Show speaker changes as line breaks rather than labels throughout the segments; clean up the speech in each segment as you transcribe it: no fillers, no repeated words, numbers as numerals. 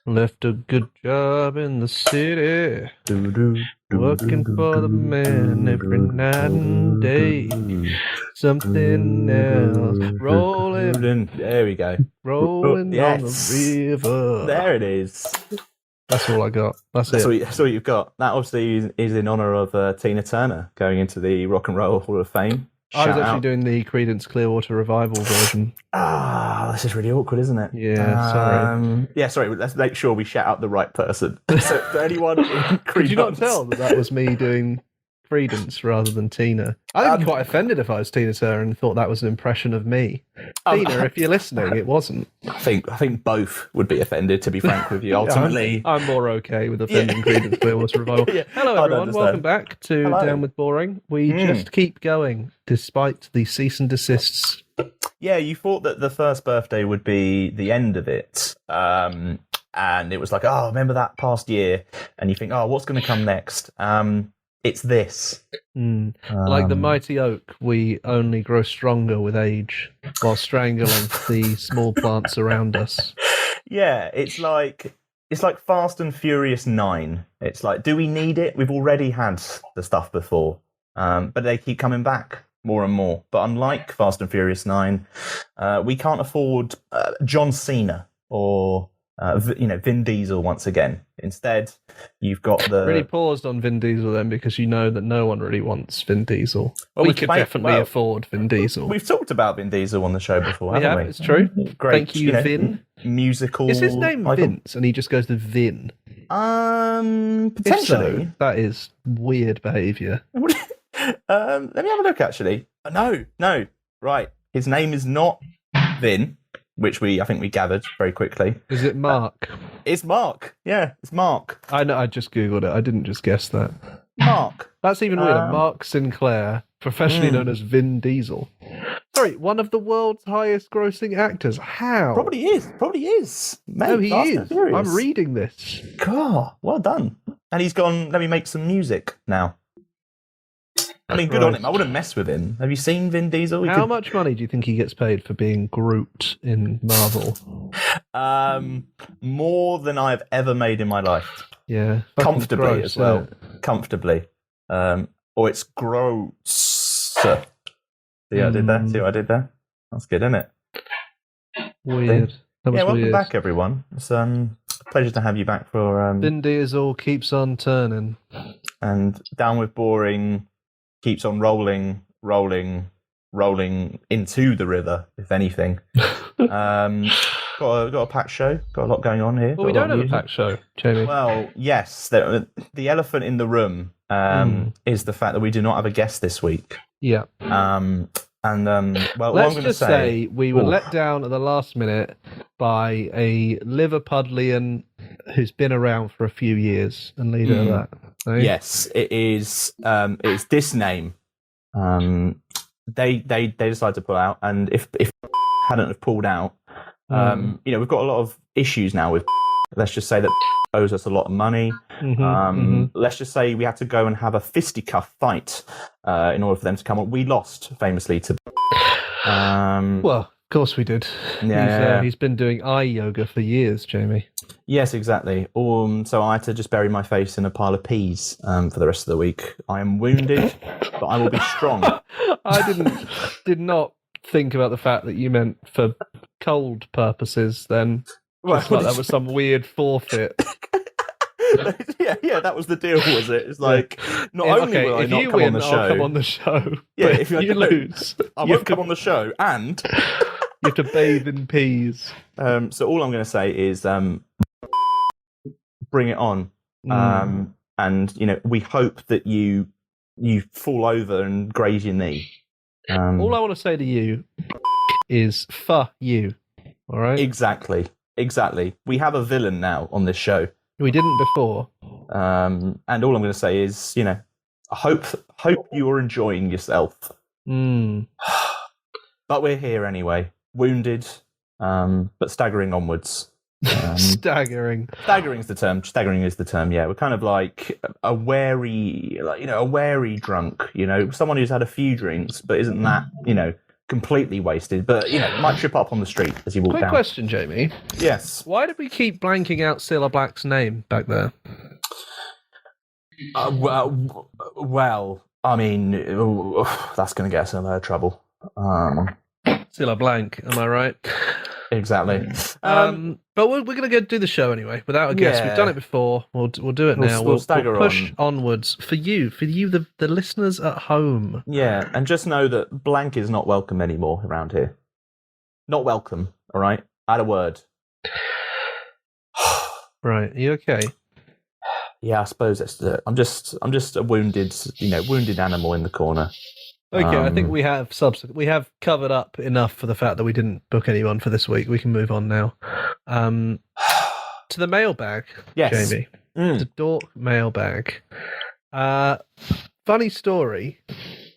Left a good job in the city,
Do-do,
working for the man every night and day. Something else, rolling,
There we go.
rolling on
Yes.
the river.
There it is.
That's all I got. That's
That's
it.
what you've got. That obviously is in honour of Tina Turner going into the Rock and Roll Hall of Fame.
I was
Shout
actually
out.
doing the Creedence Clearwater Revival version.
This is really awkward, isn't it?
Yeah, sorry.
Yeah, sorry. Let's make sure we shout out the right person. So, for anyone in Creedence,
Could you not tell that was me doing Creedence rather than Tina? I'd be quite offended if I was Tina Turner and thought that was an impression of me. Tina, if you're listening, it wasn't.
I think both would be offended, to be frank with you. Ultimately,
I'm more okay with offending Creedence Clearwater Revival.
Yeah,
Hello,
I'd
everyone.
understand.
Welcome back to
Hello.
Down with Boring. We just keep going despite the cease and desists.
Yeah, you thought that the first birthday would be the end of it. And it was like, oh, remember that past year? And you think, oh, what's going to come next? It's this.
Like the mighty oak, we only grow stronger with age while strangling the small plants around us.
Yeah, it's like Fast and Furious 9. It's like, do we need it? We've already had the stuff before. But they keep coming back more and more. But unlike Fast and Furious 9, we can't afford John Cena or Vin Diesel once again. Instead, you've got the...
Really paused on Vin Diesel then because you know that no one really wants Vin Diesel.
Well,
we could definitely afford Vin Diesel.
We've talked about Vin Diesel on the show before, haven't we?
It's true.
Great.
Thank you, Vin.
Musical...
Is his name
icon.
Vince and he just goes to Vin?
Potentially.
If so, that is weird behaviour.
Let me have a look, actually. No. Right. His name is not Vin, which I think we gathered very quickly.
Is it Mark?
It's Mark. Yeah, it's Mark.
I know. I just googled it. I didn't just guess that.
Mark.
That's even weirder. Mark Sinclair, professionally known as Vin Diesel. Sorry, one of the world's highest grossing actors. How?
Probably is. Mate,
No, he
Fast and
is.
Furious.
I'm reading this.
God, well done. And he's gone, let me make some music now. I mean, good on him. I wouldn't mess with him. Have you seen Vin Diesel?
How much money do you think he gets paid for being Groot in Marvel?
More than I've ever made in my life.
Yeah.
Comfortably
gross,
as well.
isn't it?
Comfortably. Or it's gross. See what I did there? See what I did there? That's good, isn't it?
Weird.
Welcome
weird.
back, everyone. It's a pleasure to have you back for...
Vin Diesel keeps on turning.
And Down with Boring keeps on rolling into the river, if anything. Got a packed show. Got a lot going on here.
Well, we don't have a packed show, Jamie.
Well, yes. The elephant in the room is the fact that we do not have a guest this week.
Yeah.
Let's
just say we were let down at the last minute by a Liverpudlian who's been around for a few years, and leave it at that. Eh?
Yes, it is. It's this name. They decided to pull out, and if hadn't have pulled out, we've got a lot of issues now with. Let's just say that owes us a lot of money. Let's just say we had to go and have a fisticuff fight in order for them to come on. We lost famously to.
Well, of course we did.
Yeah.
He's been doing eye yoga for years, Jamie.
Yes, exactly. So I had to just bury my face in a pile of peas for the rest of the week. I am wounded, but I will be strong.
I did not think about the fact that you meant for cold purposes then. Just like that was some weird forfeit.
yeah, that was the deal, was it? It's like, not only will I not come on the show...
I'll come on the show.
Yeah,
but
if
you lose,
I won't come on the show, and...
you have to bathe in peas.
So all I'm going to say is bring it on. And, we hope that you fall over and graze your knee.
All I want to say to you is you. All right?
Exactly. We have a villain now on this show.
We didn't before.
And all I'm going to say is, I hope you're enjoying yourself. But we're here anyway, wounded, but staggering onwards.
Staggering.
Staggering is the term. Yeah, we're kind of like a wary drunk. Someone who's had a few drinks, but isn't that completely wasted, but might trip up on the street as you walk
Quick
down.
question, Jamie.
Yes.
Why did we keep blanking out Cilla Black's name back there?
Well, I mean, that's going to get us in a lot of trouble.
Cilla Blank, am I right?
Exactly.
But we're going to go do the show anyway, without a guest.
Yeah.
We've done it before. We'll do it now.
We'll stagger
push onwards for you, the listeners at home.
Yeah, and just know that blank is not welcome anymore around here. Not welcome, all right? I had a word.
Right, are you okay?
Yeah, I suppose that's it. I'm just a wounded animal in the corner.
Okay, I think we have covered up enough for the fact that we didn't book anyone for this week. We can move on now. To the mailbag,
yes.
Jamie. The Dork mailbag. Funny story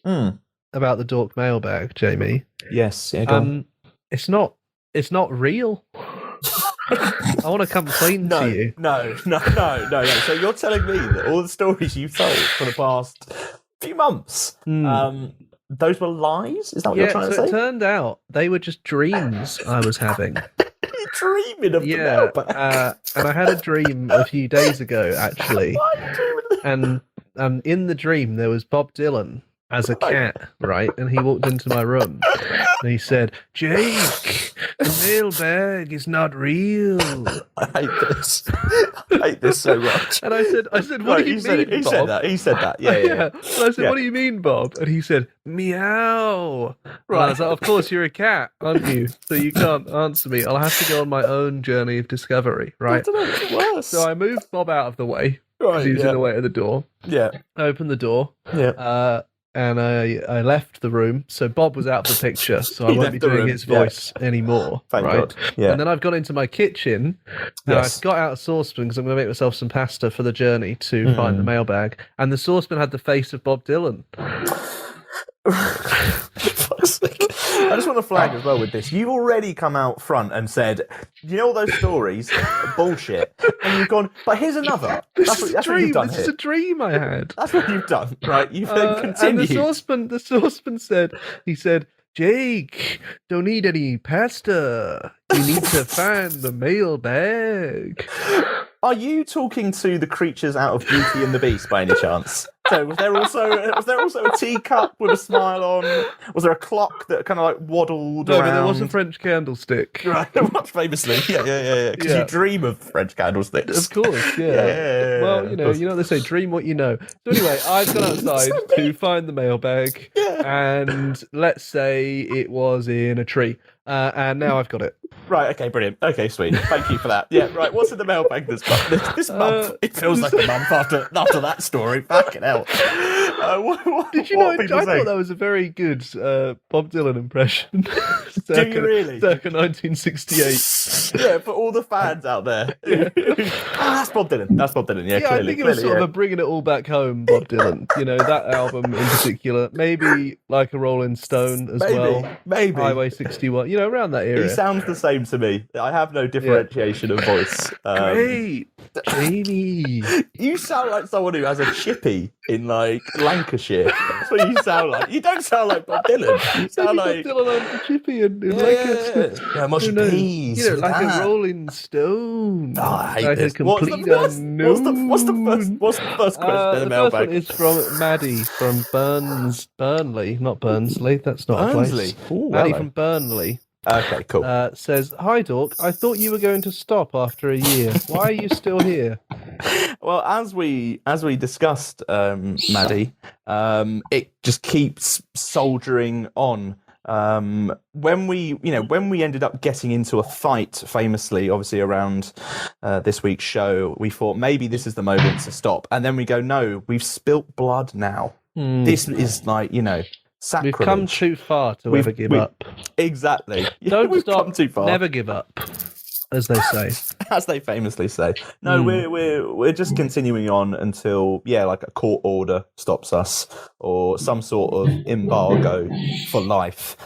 about the Dork mailbag, Jamie.
Yes, yeah, go on.
It's not real. I want to come clean to you.
No. So you're telling me that all the stories you've told for the past few months, those were lies? Is that what you're trying to say?
It turned out they were just dreams I was having.
You're dreaming of the mailbag.
And I had a dream a few days ago, actually.
Why are you dreaming of that?
And in the dream, there was Bob Dylan as a cat, right? And he walked into my room and he said, "Jake, the mailbag is not real."
I hate this. I hate this so much.
And I said, "What do you mean,
He
Bob?"
He said that. Yeah.
And I said, "What do you mean, Bob?" And he said, "Meow." Right. And I was like, "Of course, you're a cat, aren't you? So you can't answer me. I'll have to go on my own journey of discovery, right?"
I don't know, it's worse.
So I moved Bob out of the way.
Right,
he was in the way of the door.
Yeah.
I opened the door.
Yeah.
And I left the room, so Bob was out of the picture, so I won't be doing his voice anymore.
Thank
right?
God. Yeah.
And then I've gone into my kitchen, and I got out a saucepan because I'm going to make myself some pasta for the journey to find the mailbag. And the saucepan had the face of Bob Dylan.
I just want to flag as well with this. You've already come out front and said, you know all those stories? Bullshit. And you've gone, but here's another. That's what you've done
This
here.
is a dream I had.
That's what you've done, right? You've then continued.
And the saucepan said, "Jake, don't need any pasta. You need to find the mailbag."
Are you talking to the creatures out of Beauty and the Beast by any chance? So was there also a teacup with a smile on? Was there a clock that kind of like waddled around?
No, but there was a French candlestick.
Right, much famously. Yeah. Because you dream of French candlesticks.
Of course, yeah. Well, you know what they say, dream what you know. So anyway, I've gone outside to find the mailbag, and let's say it was in a tree. And now I've got it.
Right, okay, brilliant. Okay, sweet. Thank you for that. Yeah, right, what's in the mailbag this month? This month, it feels like a month after that story. Fucking hell.
Did you know, I thought that was a very good Bob Dylan impression.
Do you really?
Circa 1968.
Yeah, for all the fans out there. That's Bob Dylan. Yeah, clearly.
I think it was sort of a bringing it all back home, Bob Dylan. You know, that album in particular. Maybe like a Rolling Stone as well.
Maybe.
Highway 61. You know, around that era.
He sounds the same to me. I have no differentiation of voice.
Great, Jamie.
You sound like someone who has a chippy in like Lancashire. That's what you sound like. You don't sound like Bob Dylan. You sound like
Bob Dylan on the chippy in Lancashire.
Yeah, much peas.
You know, like a Rolling Stone.
Oh, I hate
like
this.
A complete
What's the first question in the mailbag?
The first one is from Maddie from Burnley, not Burnsley. That's not
Burnsley.
a place. Maddie from Burnley.
Okay, cool.
Says, "Hi, Dork. I thought you were going to stop after a year. Why are you still here?"
Well, as we discussed, Maddie, it just keeps soldiering on. When we ended up getting into a fight, famously, obviously around this week's show, we thought maybe this is the moment to stop, and then we go, no, we've spilt blood now. This is like, sacrilege.
We've come too far to ever give up.
Exactly.
Don't
We've
stop.
come too far.
Never give up, as they say.
As they famously say. No, we're just continuing on until like a court order stops us, or some sort of embargo for life,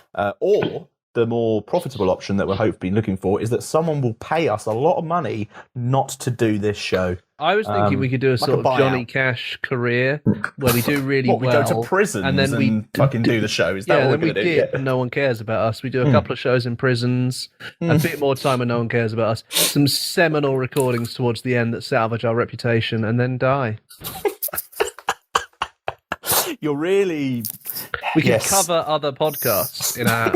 or the more profitable option that we're hoping looking for is that someone will pay us a lot of money not to do this show.
I was thinking we could do a
like
sort
a
of Johnny
buyout.
Cash career where we do really
we
well.
go to prisons and then we fucking do the show. Is that what we're going to do?
Dip and no one cares about us. We do a couple of shows in prisons, a bit more time and no one cares about us. Some seminal recordings towards the end that salvage our reputation and then die.
You're really...
We can cover other podcasts in our...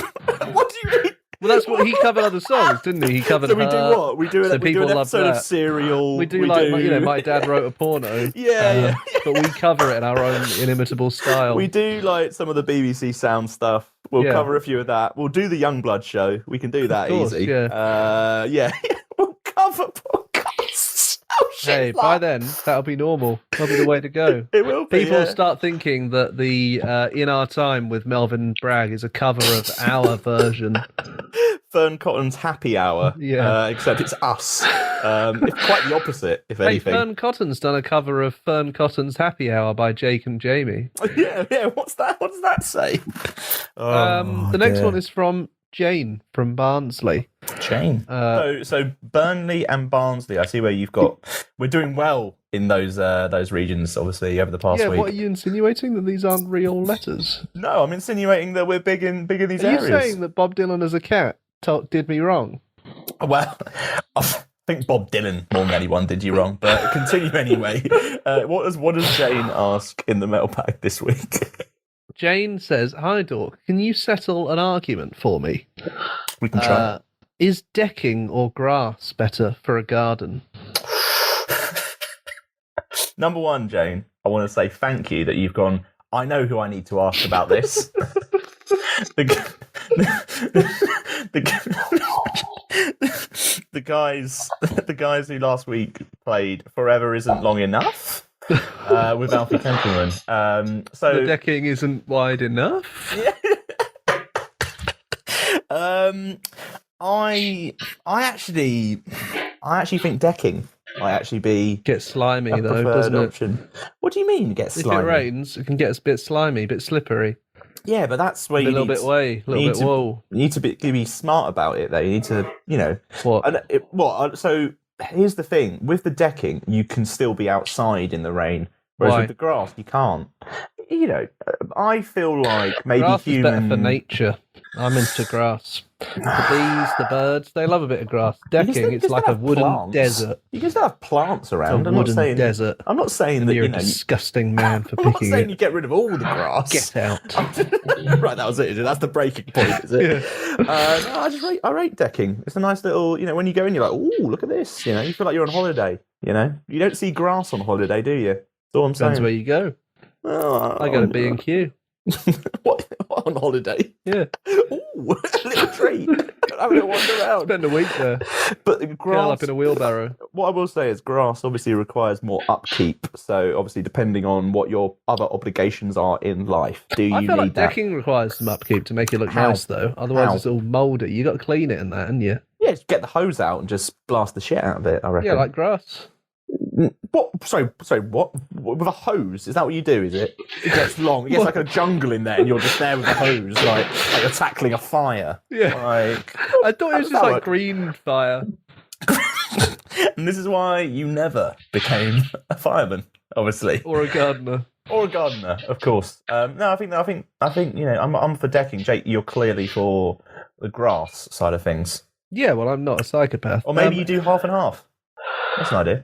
What do you mean?
Well, that's what he covered other songs, didn't he? He covered.
So we do what? We do,
so
we do an episode of Serial.
We do My Dad Wrote a Porno.
Yeah.
But we cover it in our own inimitable style.
We do like some of the BBC Sound stuff. We'll cover a few of that. We'll do the Youngblood show. We can do that easy.
Yeah.
We'll cover podcasts. Oh, shit,
hey, by then that'll be normal. That'll be the way to go.
It will be.
People start thinking that the In Our Time with Melvin Bragg is a cover of our version.
Fern Cotton's Happy Hour.
Yeah.
Except it's us. It's quite the opposite, if anything.
Fern Cotton's done a cover of Fern Cotton's Happy Hour by Jake and Jamie.
Yeah. What's that? What does that say?
The next one is from Jane from Barnsley.
Jane. So Burnley and Barnsley. I see where you've got. We're doing well in those regions, obviously, over the past week.
Yeah, what are you insinuating, that these aren't real letters?
No, I'm insinuating that we're big in these areas.
Are you saying that Bob Dylan as a cat did me wrong?
Well, I think Bob Dylan more than anyone did you wrong, but continue anyway. What does Jane ask in the mailbag this week?
Jane says, "Hi Dork, can you settle an argument for me?
We can try.
Is decking or grass better for a garden?"
Number one, Jane, I want to say thank you that you've gone, I know who I need to ask about this. the guys who last week played Forever Isn't Long Enough with Alfie Templeman. So
the decking isn't wide enough.
I actually think decking might actually be
gets slimy though, doesn't
option. It? What do you mean get slimy?
If it rains, it can get a bit slimy, a bit slippery.
Yeah, but that's where you need
You
need to be smart about it. Though you need to,
What?
So here's the thing: with the decking, you can still be outside in the rain, whereas with the grass, you can't. I feel like maybe
grass
humans
is better for nature. I'm into grass. The bees, the birds, they love a bit of grass. Decking, it's like a wooden desert.
You can still have plants around.
I'm not saying
desert. I'm not saying that
you're a disgusting man for picking it.
I'm not saying you get rid of all the grass.
Get out.
Right, that was it. That's the breaking point, is it? No, I rate decking. It's a nice little, when you go in, you're like, oh, look at this. You feel like you're on holiday. You don't see grass on holiday, do you? That's all I'm saying.
Depends where you go. I go to B&Q.
What, on holiday?
Yeah.
Ooh, a little treat. Having a wander around.
Spend a week there.
But the grass,
curl up in a wheelbarrow.
What I will say is grass obviously requires more upkeep. So obviously, depending on what your other obligations are in life, do you
I feel
need
like
that?
Decking requires some upkeep to make it look nice, though. Otherwise, it's all mouldy. You got to clean it and that, haven't you?
Yeah, just get the hose out and just blast the shit out of it. I reckon.
Yeah, like grass.
What? Sorry. What? With a hose? Is that what you do? Is it? It gets long. It gets like a jungle in there, and you're just there with a hose, like you're tackling a fire.
Yeah. I thought it was just like green fire.
And this is why you never became a fireman, obviously,
or a gardener.
Of course. No, I think I'm for decking. Jake, you're clearly for the grass side of things.
Yeah, well, I'm not a psychopath.
Or maybe you do half and half. That's an idea.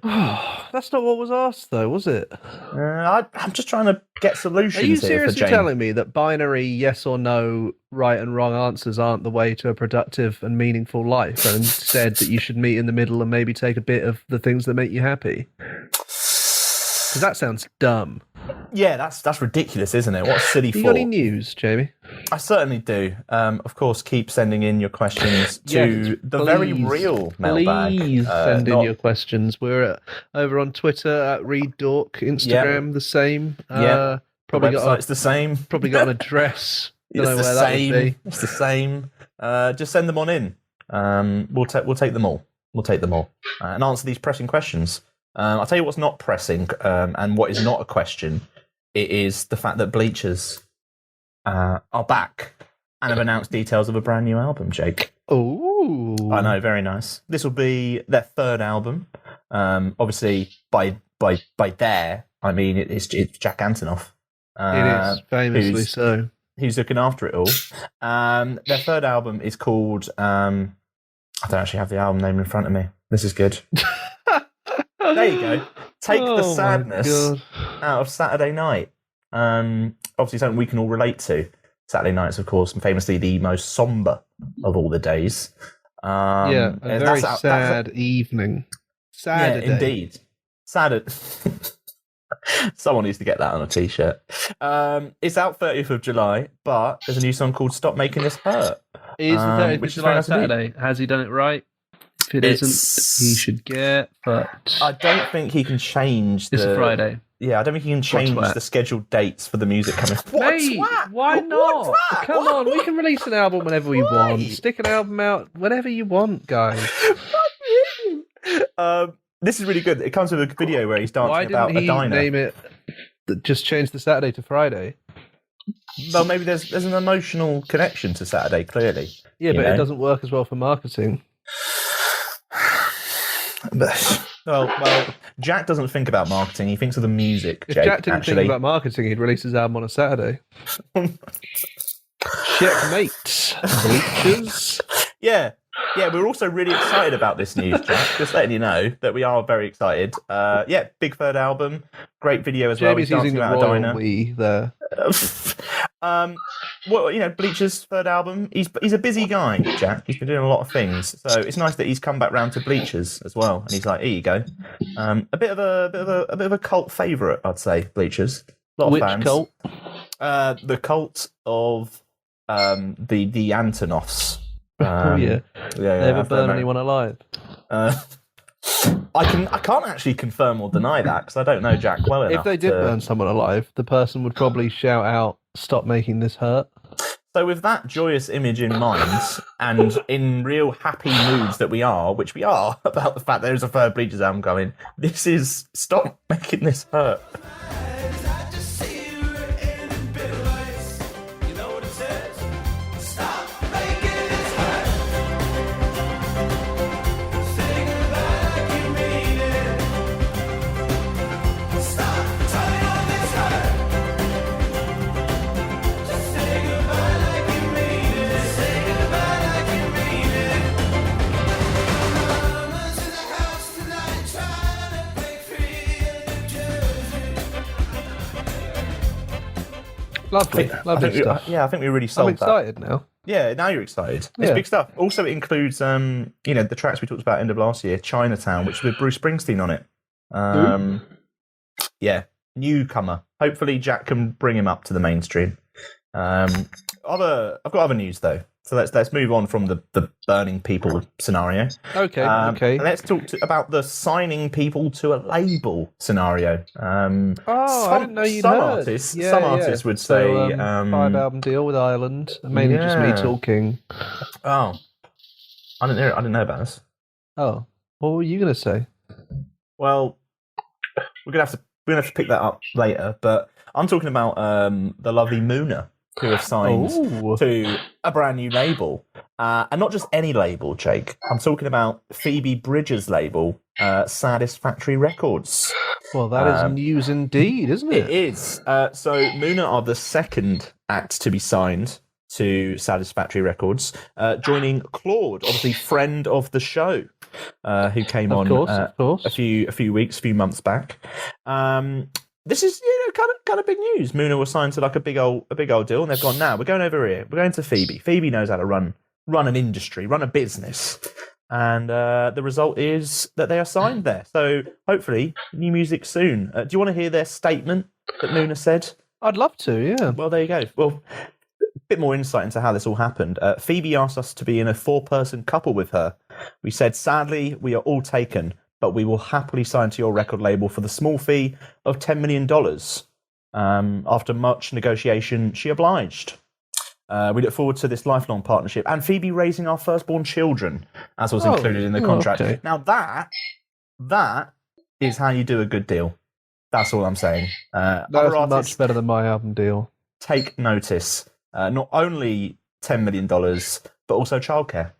That's not what was asked, though, was it?
I'm just trying to get solutions.
Are you
here
seriously
for Jane.
telling me that binary yes or no, right and wrong answers aren't the way to a productive and meaningful life, and instead that you should meet in the middle and maybe take a bit of the things that make you happy? Because that sounds dumb.
Yeah, that's ridiculous, isn't it? What a silly thought.
You got any news, Jamie?
I certainly do. Of course, keep sending in your questions to very real mailbag.
Please send in your questions. We're over on Twitter at Read Dork, Instagram the same.
Probably the website's the same.
Probably got an address.
It's the same. It's the same. Just send them on in. We'll take them all. We'll take them all and answer these pressing questions. I'll tell you what's not pressing and what is not a question. It is the fact that bleachers are back. and have announced details of a brand new album, Jake.
Oh,
I know, very nice. This will be their third album. Obviously, by their, I mean it's Jack Antonoff.
It is famously so.
Who's looking after it all? Their third album is called. I don't actually have the album name in front of me. This is good. There you go. Take the sadness out of Saturday Night. Obviously, something we can all relate to. Saturday Night's, of course, famously the most somber of all the days.
A very sad evening. Saturday.
Yeah, indeed. Saturday. Someone needs to get that on a t-shirt. It's out 30th of July, but there's a new song called Stop Making This Hurt.
It is the 30th of July Saturday. Has he done it right? If it isn't, he should get fucked.
I don't think he can change
It's a Friday.
Yeah, I don't think he can change the scheduled dates for the music coming.
Mate, why not? Come on, we can release an album whenever we want. Stick an album out whenever you want, guys.
This is really good. It comes with a video where he's dancing about a diner.
Why didn't he name it? Just change the Saturday to Friday.
Well, maybe there's an emotional connection to Saturday. Clearly,
yeah, but it doesn't work as well for marketing.
Well, Jack doesn't think about marketing. He thinks of the music.
If Jack didn't think about marketing, he'd release his album on a Saturday. Checkmate, bleachers.
Yeah, we're also really excited about this news, Jack. Just letting you know that we are very excited. Big third album, great video as well.
Jamie's using the royal we there.
Bleachers' third album. He's a busy guy, Jack. He's been doing a lot of things, so it's nice that he's come back round to Bleachers as well. And he's like, here you go. A bit of a cult favourite, I'd say. Bleachers. A lot of fans.
Which cult?
The cult of the Antonoffs.
Never burn anyone alive.
I can't actually confirm or deny that because I don't know Jack well enough.
If they did burn someone alive, the person would probably shout out, "Stop making this hurt."
So with that joyous image in mind, and in real happy moods that we are, which we are, about the fact there is a third Bleachers album coming, this is Stop Making This Hurt.
Lovely stuff.
I think we really sold that.
I'm excited now.
Yeah, now you're excited. It's big stuff. Also, it includes, the tracks we talked about end of last year, Chinatown, which is with Bruce Springsteen on it. Yeah, newcomer. Hopefully, Jack can bring him up to the mainstream. I've got other news though. So let's move on from the burning people scenario.
Okay.
And let's talk about the signing people to a label scenario.
I didn't know you'd heard.
Some artists would say
5-album deal with Ireland. Mainly just me talking.
Oh, I didn't know about this.
Oh, what were you going to say?
Well, we're gonna have to pick that up later. But I'm talking about the lovely Muna, who have signed to a brand new label. And not just any label, Jake. I'm talking about Phoebe Bridgers' label, Satisfactory Records.
Well, that is news indeed, isn't it?
It is. So Muna are the second act to be signed to Satisfactory Records, joining Claude, obviously friend of the show, who came on a few months back. This is kind of big news. Muna was signed to like a big old deal, and they've gone, now we're going over here. We're going to Phoebe. Phoebe knows how to run an industry, run a business, and the result is that they are signed there. So hopefully, new music soon. Do you want to hear their statement that Muna said?
I'd love to. Yeah.
Well, there you go. Well, a bit more insight into how this all happened. Phoebe asked us to be in a 4-person couple with her. We said, sadly, we are all taken, but we will happily sign to your record label for the small fee of $10 million. After much negotiation, she obliged. We look forward to this lifelong partnership and Phoebe raising our firstborn children, as was included in the contract. Okay. Now that is how you do a good deal. That's all I'm saying.
That's much better than my album deal.
Take notice. Not only $10 million, but also childcare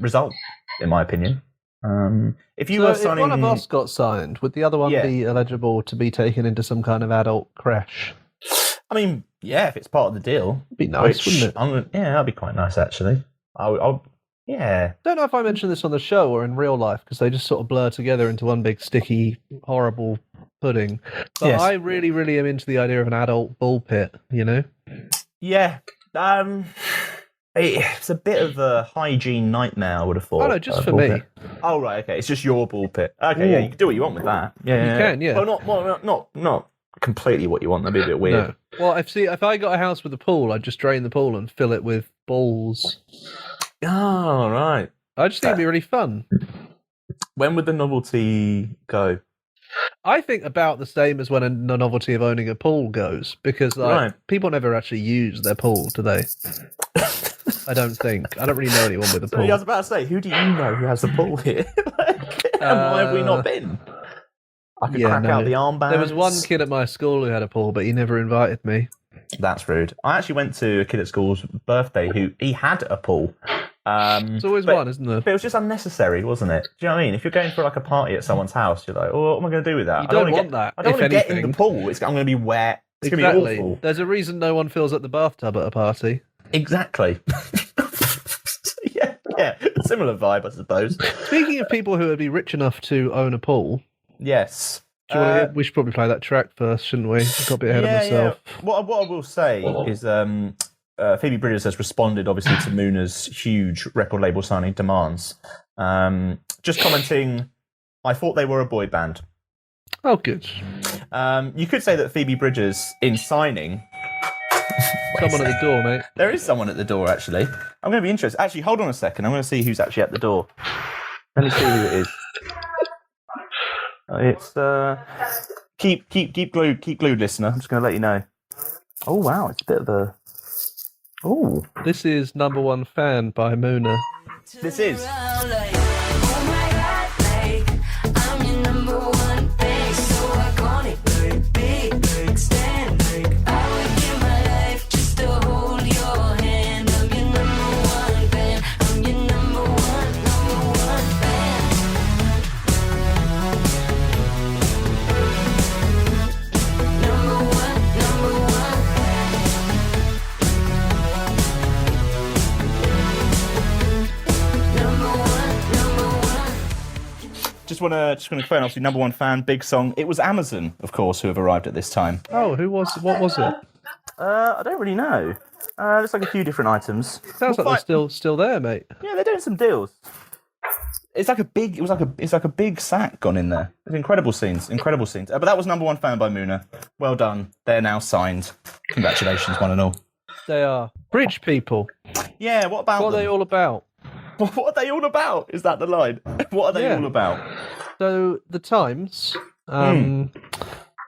result, in my opinion. If you were signing...
if one of us got signed, would the other one be eligible to be taken into some kind of adult creche?
I mean, yeah, if it's part of the deal.
It'd be nice, wouldn't it?
That'd be quite nice, actually. Yeah.
Don't know if I mentioned this on the show or in real life, because they just sort of blur together into one big, sticky, horrible pudding. But I really, really am into the idea of an adult ball pit, you know?
Yeah. It's a bit of a hygiene nightmare, I would have thought.
Oh, no, just for me.
Pit. Oh, right, okay. It's just your ball pit. Okay, yeah, you can do what you want with that. Yeah,
you can, yeah.
Well, not completely what you want. That'd be a bit weird.
No. Well, if I got a house with a pool, I'd just drain the pool and fill it with balls.
Oh, right.
I just think it'd be really fun.
When would the novelty go?
I think about the same as when the novelty of owning a pool goes, because people never actually use their pool, do they? I don't think. I don't really know anyone with a pool.
I was about to say, who do you know who has a pool here? And why have we not been? I could crack out the armbands.
There was one kid at my school who had a pool, but he never invited me.
That's rude. I actually went to a kid at school's birthday who he had a pool.
There's always one, isn't there?
But it was just unnecessary, wasn't it? Do you know what I mean? If you're going for like a party at someone's house, you're like, oh, what am I going to do with that?
You don't want that.
I don't want to get in the pool. I'm going to be wet. It's going to be awful.
There's a reason no one fills up the bathtub at a party.
Exactly. Yeah. Similar vibe, I suppose.
Speaking of people who would be rich enough to own a pool.
Yes.
We should probably play that track first, shouldn't we? Got a bit ahead of myself.
Yeah. What I will say is Phoebe Bridgers has responded, obviously, to Moona's huge record label signing demands. Just commenting, I thought they were a boy band.
Oh, good.
You could say that Phoebe Bridgers, in signing...
Someone at the door, mate.
There is someone at the door, actually. I'm going to be interested. Actually, hold on a second. I'm going to see who's actually at the door. Let me see who it is. It's keep glued, listener. I'm just going to let you know. Oh wow, it's a bit of a. Oh,
this is Number One Fan by Moona.
This is. Just want to confirm, obviously, Number One Fan, big song. It was Amazon, of course, who have arrived at this time.
Oh, what was it?
I don't really know. Looks like a few different items.
Sounds like they're still there, mate.
Yeah, they're doing some deals. It's like a big sack gone in there. It's incredible scenes. But that was Number One Fan by Moona. Well done. They're now signed. Congratulations, one and all.
They are rich people.
Yeah. What about?
What are they all about?
What are they all about? Is that the line? What are they all about?
So the Times,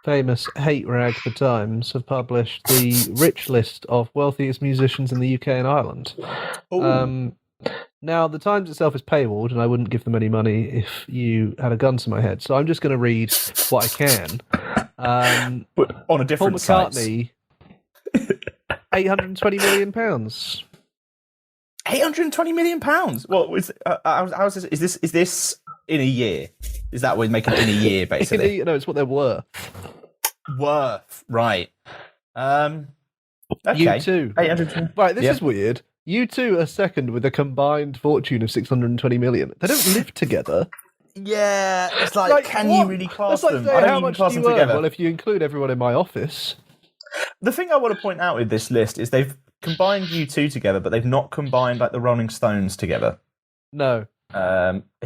famous hate rag, The Times, have published the rich list of wealthiest musicians in the UK and Ireland. Now, the Times itself is paywalled, and I wouldn't give them any money if you had a gun to my head. So I'm just going to read what I can.
But on a different
Paul McCartney, £820 million.
£820 million. What was? Is this in a year? Is that what making it in a year? Basically,
no, it's what they're worth.
Right. Okay.
U2.
820.
Right. This is weird. U2 are second with a combined fortune of $620 million. They don't live together.
Yeah, it's like can you really class them?
I don't even class them together. Well, if you include everyone in my office.
The thing I want to point out with this list is they've combined U2 together, but they've not combined like the Rolling Stones together.
No.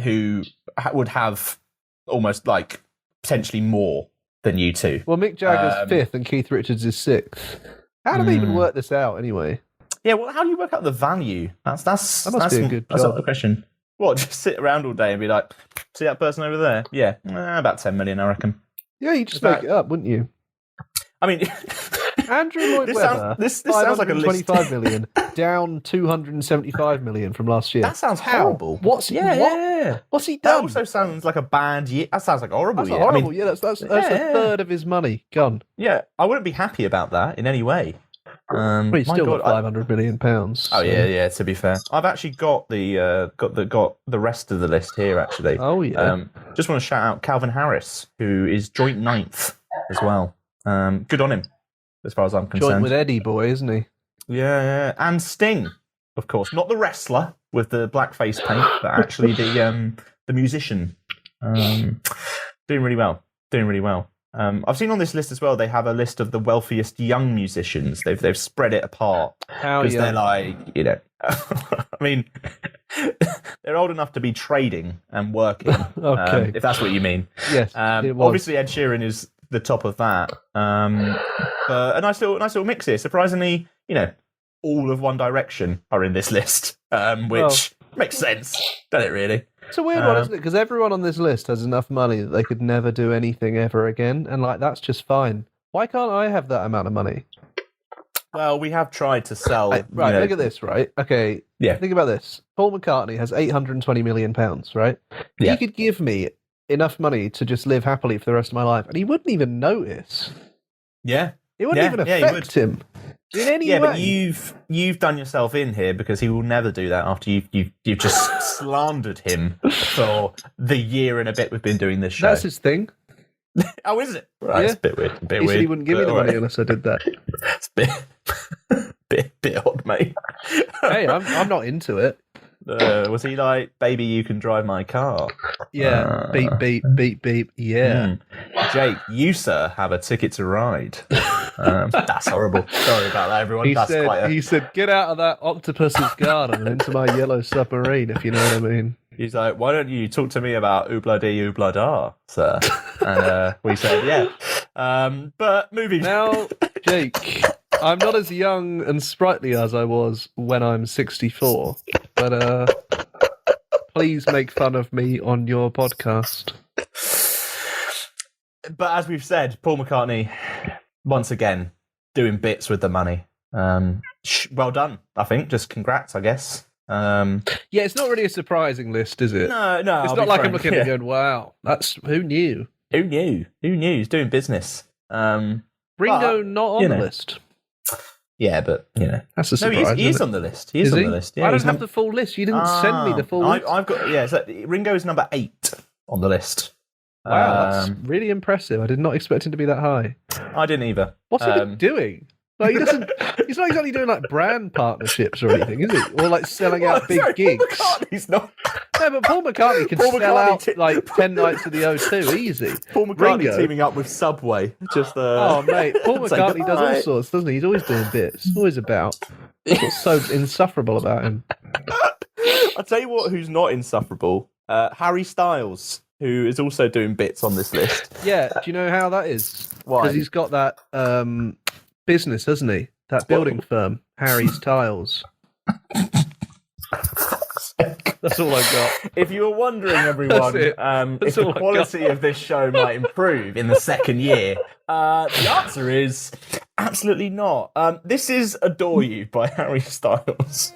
Who would have almost like potentially more than U2.
Well, Mick Jagger's fifth and Keith Richards is sixth. How do they even work this out anyway?
Yeah, well, how do you work out the value? That must
be a good job.
That's the question. What, just sit around all day and be like, see that person over there? Yeah, about 10 million, I reckon.
Yeah, you just make it up, wouldn't you?
I mean,
Andrew Lloyd Webber, this sounds like a list. $525 million, down $275 million from last year.
That sounds horrible.
What's he done?
That also sounds like a bad year. That sounds like a horrible year.
Horrible. That's a third of his money gone.
Yeah, I wouldn't be happy about that in any way.
Well, he's still got £500 million.
Oh
so.
yeah. To be fair, I've actually got the rest of the list here. Actually,
Oh yeah.
Just want to shout out Calvin Harris, who is joint 9th as well. Good on him, as far as I'm concerned.
Joint with Eddie Boy, isn't he?
Yeah, and Sting, of course, not the wrestler with the blackface paint, but actually the musician. Doing really well. I've seen on this list as well. They have a list of the wealthiest young musicians. They've spread it apart because they're like, I mean, they're old enough to be trading and working.
Okay,
if that's what you mean.
Yes.
Obviously, Ed Sheeran is the top of that. But a nice little mix here. Surprisingly, all of One Direction are in this list, which makes sense, doesn't it? Really.
It's a weird one, isn't it? Because everyone on this list has enough money that they could never do anything ever again, and that's just fine. Why can't I have that amount of money?
Well, we have tried to sell.
Right, look at this, right? Okay,
yeah.
Think about this. Paul McCartney has £820 million, right?
Yeah.
He could give me enough money to just live happily for the rest of my life, and he wouldn't even notice.
Yeah.
It wouldn't even affect him. In any way.
But you've done yourself in here because he will never do that after you've just slandered him for the year and a bit we've been doing this show.
That's his thing.
Oh, is it? Right, it's a bit weird.
He said he wouldn't give me the money unless I did that.
It's a bit odd, mate.
Hey, I'm not into it.
Was he like, baby, you can drive my car?
Yeah, beep, beep, beep, beep, yeah.
Jake, you, sir, have a ticket to ride. That's horrible. Sorry about that, everyone.
He said, get out of that octopus's garden and into my yellow submarine, if you know what I mean.
He's like, why don't you talk to me about oobla-dee, oobla-da, sir? And we said, yeah. But moving...
Now, Jake, I'm not as young and sprightly as I was when I'm 64, but please make fun of me on your podcast.
But as we've said, Paul McCartney, once again, doing bits with the money. Well done, I think. Just congrats, I guess.
Yeah, it's not really a surprising list, is it?
No.
It's not like I'm looking at it going, wow, who knew?
Who knew? He's doing business.
Ringo not on the list.
Yeah, but
that's a surprise.
No, he is on the list. He is on the list. Yeah,
I don't have the full list. You didn't send me the full list.
I've got So Ringo is number 8 on the list.
Wow, that's really impressive. I did not expect him to be that high.
I didn't either.
What's he been doing? Like, he's not exactly doing like brand partnerships or anything, is he? Or like selling out big gigs.
Paul McCartney's not.
No, but Paul McCartney can sell out like 10 nights of the O2 easy.
Paul McCartney teaming up with Subway.
Oh mate, Paul McCartney does all sorts, doesn't he? He's always doing bits. Always about. That's what's so insufferable about him.
I'll tell you what, who's not insufferable? Harry Styles, who is also doing bits on this list.
Yeah, do you know how that is?
Why?
Because he's got that business, hasn't he? That building firm, Harry's Tiles. That's all I got.
If you were wondering, everyone, if the quality of this show might improve in the second year, the answer is absolutely not. This is Adore You by Harry Styles.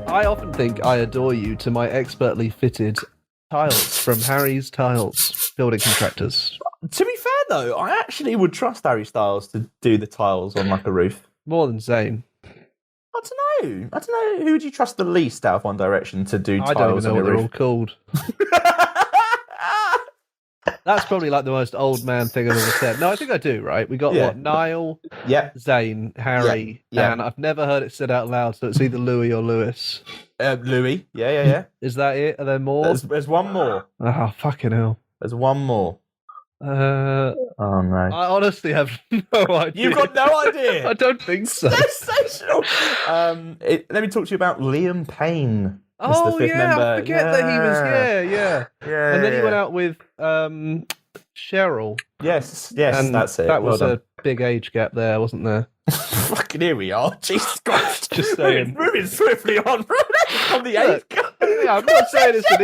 I often think I adore you to my expertly fitted tiles from Harry's Tiles building contractors.
To be fair, though, I actually would trust Harry Styles to do the tiles on like a roof.
More than Zayn.
I don't know. Who would you trust the least out of One Direction to do tiles on a roof?
I don't even know what they're all called. That's probably like the most old man thing I've ever said. No, I think I do, right? We got what? Niall, Zayn, Harry, and I've never heard it said out loud, so it's either Louis or Lewis.
Louis. Yeah.
Is that it? Are there more?
There's one more.
Oh, fucking hell.
There's one more.
Oh,
no.
I honestly have no idea.
You've got no idea?
I don't think so.
Sensational. Let me talk to you about Liam Payne.
Oh, yeah, member. I forget that he was, yeah. And then he went out with Cheryl.
Yes,
And
that's it.
That was a big age gap there, wasn't there?
Fucking here we are. Jesus Christ.
Just saying.
Moving swiftly on from the age gap.
Yeah, I'm not saying it's an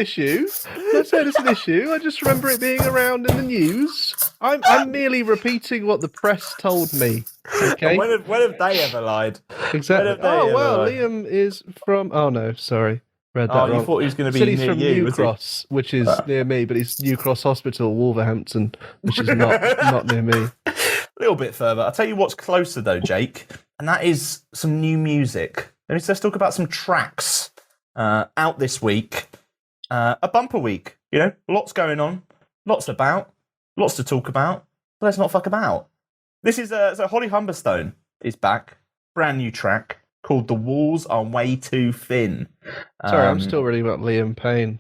issue. I just remember it being around in the news. I'm merely repeating what the press told me. Okay.
When have they ever lied?
Exactly. Liam is from. Oh no, sorry. Read that wrong.
You thought he was going to be
Said he's
near
from
you,
New Cross, which is near me, but he's New Cross Hospital, Wolverhampton, which is not near me.
A little bit further. I'll tell you what's closer though, Jake, and that is some new music. Let's talk about some tracks out this week. A bumper week, lots going on, lots to talk about. But let's not fuck about. This is so Holly Humberstone is back, brand new track called "The Walls Are Way Too Thin."
Sorry, I'm still reading about Liam Payne.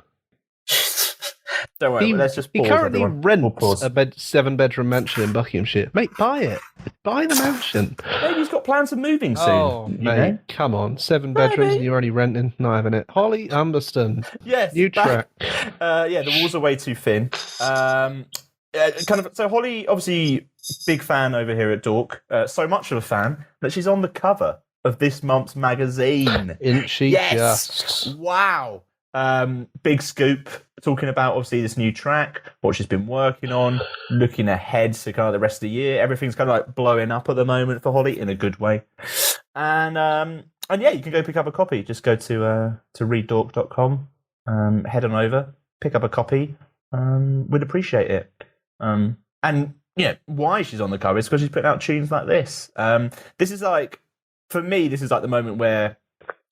Don't worry, let's just pause.
He currently rents
pause.
a 7-bedroom mansion in Buckinghamshire. Mate, buy it. Buy the mansion.
Maybe he's got plans of moving soon.
Oh, mate, come on. 7 bedrooms and you're only renting? Not having it. Holly Humberstone.
Yes.
New track.
The walls are way too thin. So Holly, obviously, big fan over here at Dork. So much of a fan that she's on the cover of this month's magazine.
Isn't she
just? Wow. Big scoop, talking about obviously this new track, what she's been working on, looking ahead to kind of the rest of the year. Everything's kind of like blowing up at the moment for Holly in a good way. And yeah, you can go pick up a copy. Just go to readdork.com, head on over, pick up a copy. We'd appreciate it. And yeah, why she's on the cover is because she's putting out tunes like this. This is like, for me, this is like the moment where,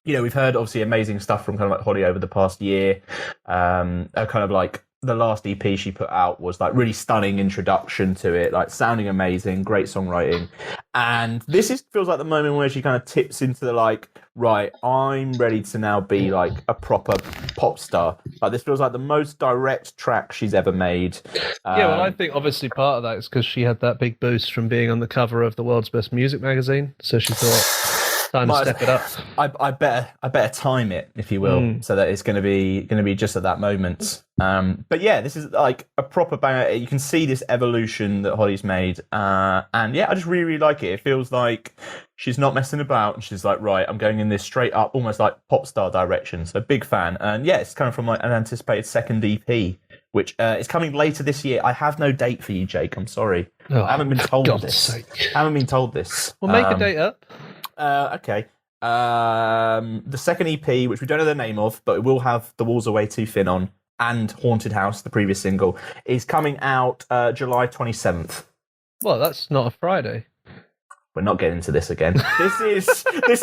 we've heard obviously amazing stuff from kind of like Holly over the past year. Kind of like the last EP she put out was like really stunning introduction to it, like sounding amazing, great songwriting. And this feels like the moment where she kind of tips into the like, right, I'm ready to now be like a proper pop star. Like this feels like the most direct track she's ever made.
I think obviously part of that is because she had that big boost from being on the cover of the world's best music magazine. So she thought, time to step it up.
I better time it, if you will, so that it's going to be just at that moment. But yeah, this is like a proper banger. You can see this evolution that Holly's made, and yeah, I just really, really like it. It feels like she's not messing about, and she's like, right, I'm going in this straight up, almost like pop star direction. So big fan, and yeah, it's coming from like an anticipated second EP, which is coming later this year. I have no date for you, Jake. I'm sorry, I haven't been told this.
Well, make a date up.
Okay. The second EP, which we don't know the name of, but it will have "The Walls Are Way Too Thin" on, and "Haunted House," the previous single, is coming out July 27th.
Well, that's not a Friday.
We're not getting into this again. This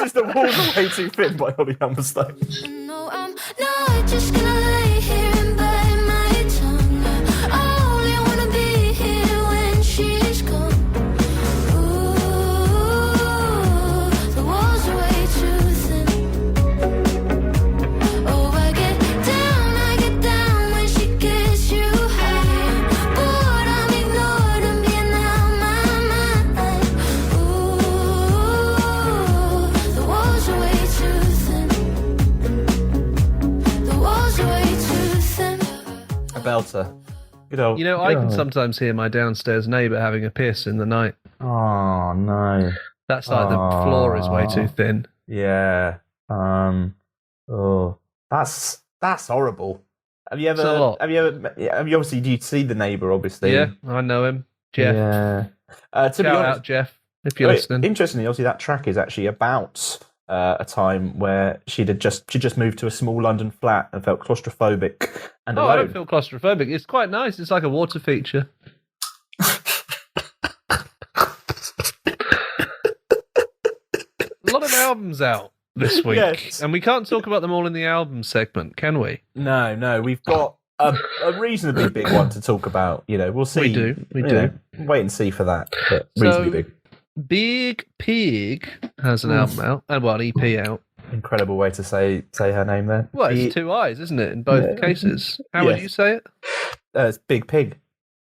is "The Walls Are Way Too Thin" by Holly Humberstone.
No, I'm not just gonna lay here and bite my tongue. I only wanna be here when she's gone.
Belter. Good old.
I can sometimes hear my downstairs neighbour having a piss in the night.
Oh no.
That's like the floor is way too thin.
Yeah. Oh, that's horrible. Have you obviously, do you see the neighbour, obviously?
Yeah, I know him. Jeff.
Yeah.
Shout out, Jeff, if you're listening.
Interestingly, obviously that track is actually about a time where she just moved to a small London flat and felt claustrophobic and alone.
I don't feel claustrophobic. It's quite nice. It's like a water feature. A lot of albums out this week,
yes.
And we can't talk about them all in the album segment, can we?
No, we've got a reasonably big one to talk about. We'll see.
We do.
Wait and see for that. But reasonably big.
Biig Piig has an album out, and an EP out.
Incredible way to say her name there.
Well, it's two eyes, isn't it, in both cases? How would you say it?
It's Biig Piig.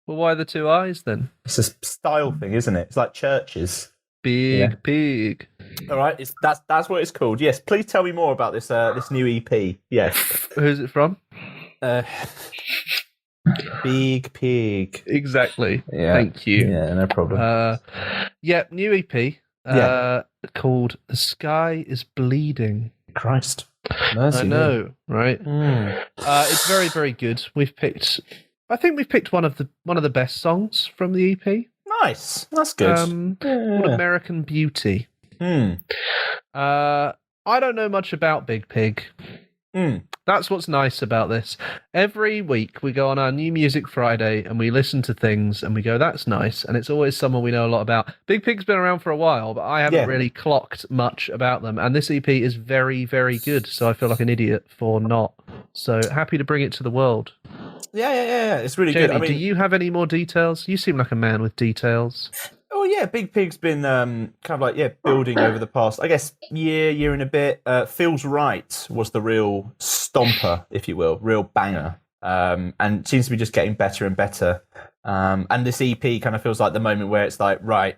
Well, why the two eyes then?
It's a style thing, isn't it? It's like churches.
Biig Piig.
All right, that's what it's called. Yes, please tell me more about this new EP. Yes.
Who's it from?
Biig Piig.
Exactly.
Yeah.
Thank you.
Yeah, no problem.
New EP called "The Sky Is Bleeding."
Christ, mercy.
I know, right? It's very, very good. I think we've picked one of the best songs from the EP.
Nice, that's good.
Called American Beauty. I don't know much about Biig Piig. That's what's nice about this. Every week we go on our New Music Friday and we listen to things and we go, that's nice. And it's always someone we know a lot about. Biig Piig's been around for a while, but I haven't really clocked much about them. And this EP is very, very good. So I feel like an idiot for not. So happy to bring it to the world.
Yeah. It's really
Jamie,
good. I mean,
do you have any more details? You seem like a man with details.
Oh yeah, Biig Piig's been building over the past, I guess, year and a bit. Feels Right was the real stomper, if you will, real banger, and seems to be just getting better and better. And this EP kind of feels like the moment where it's like, right,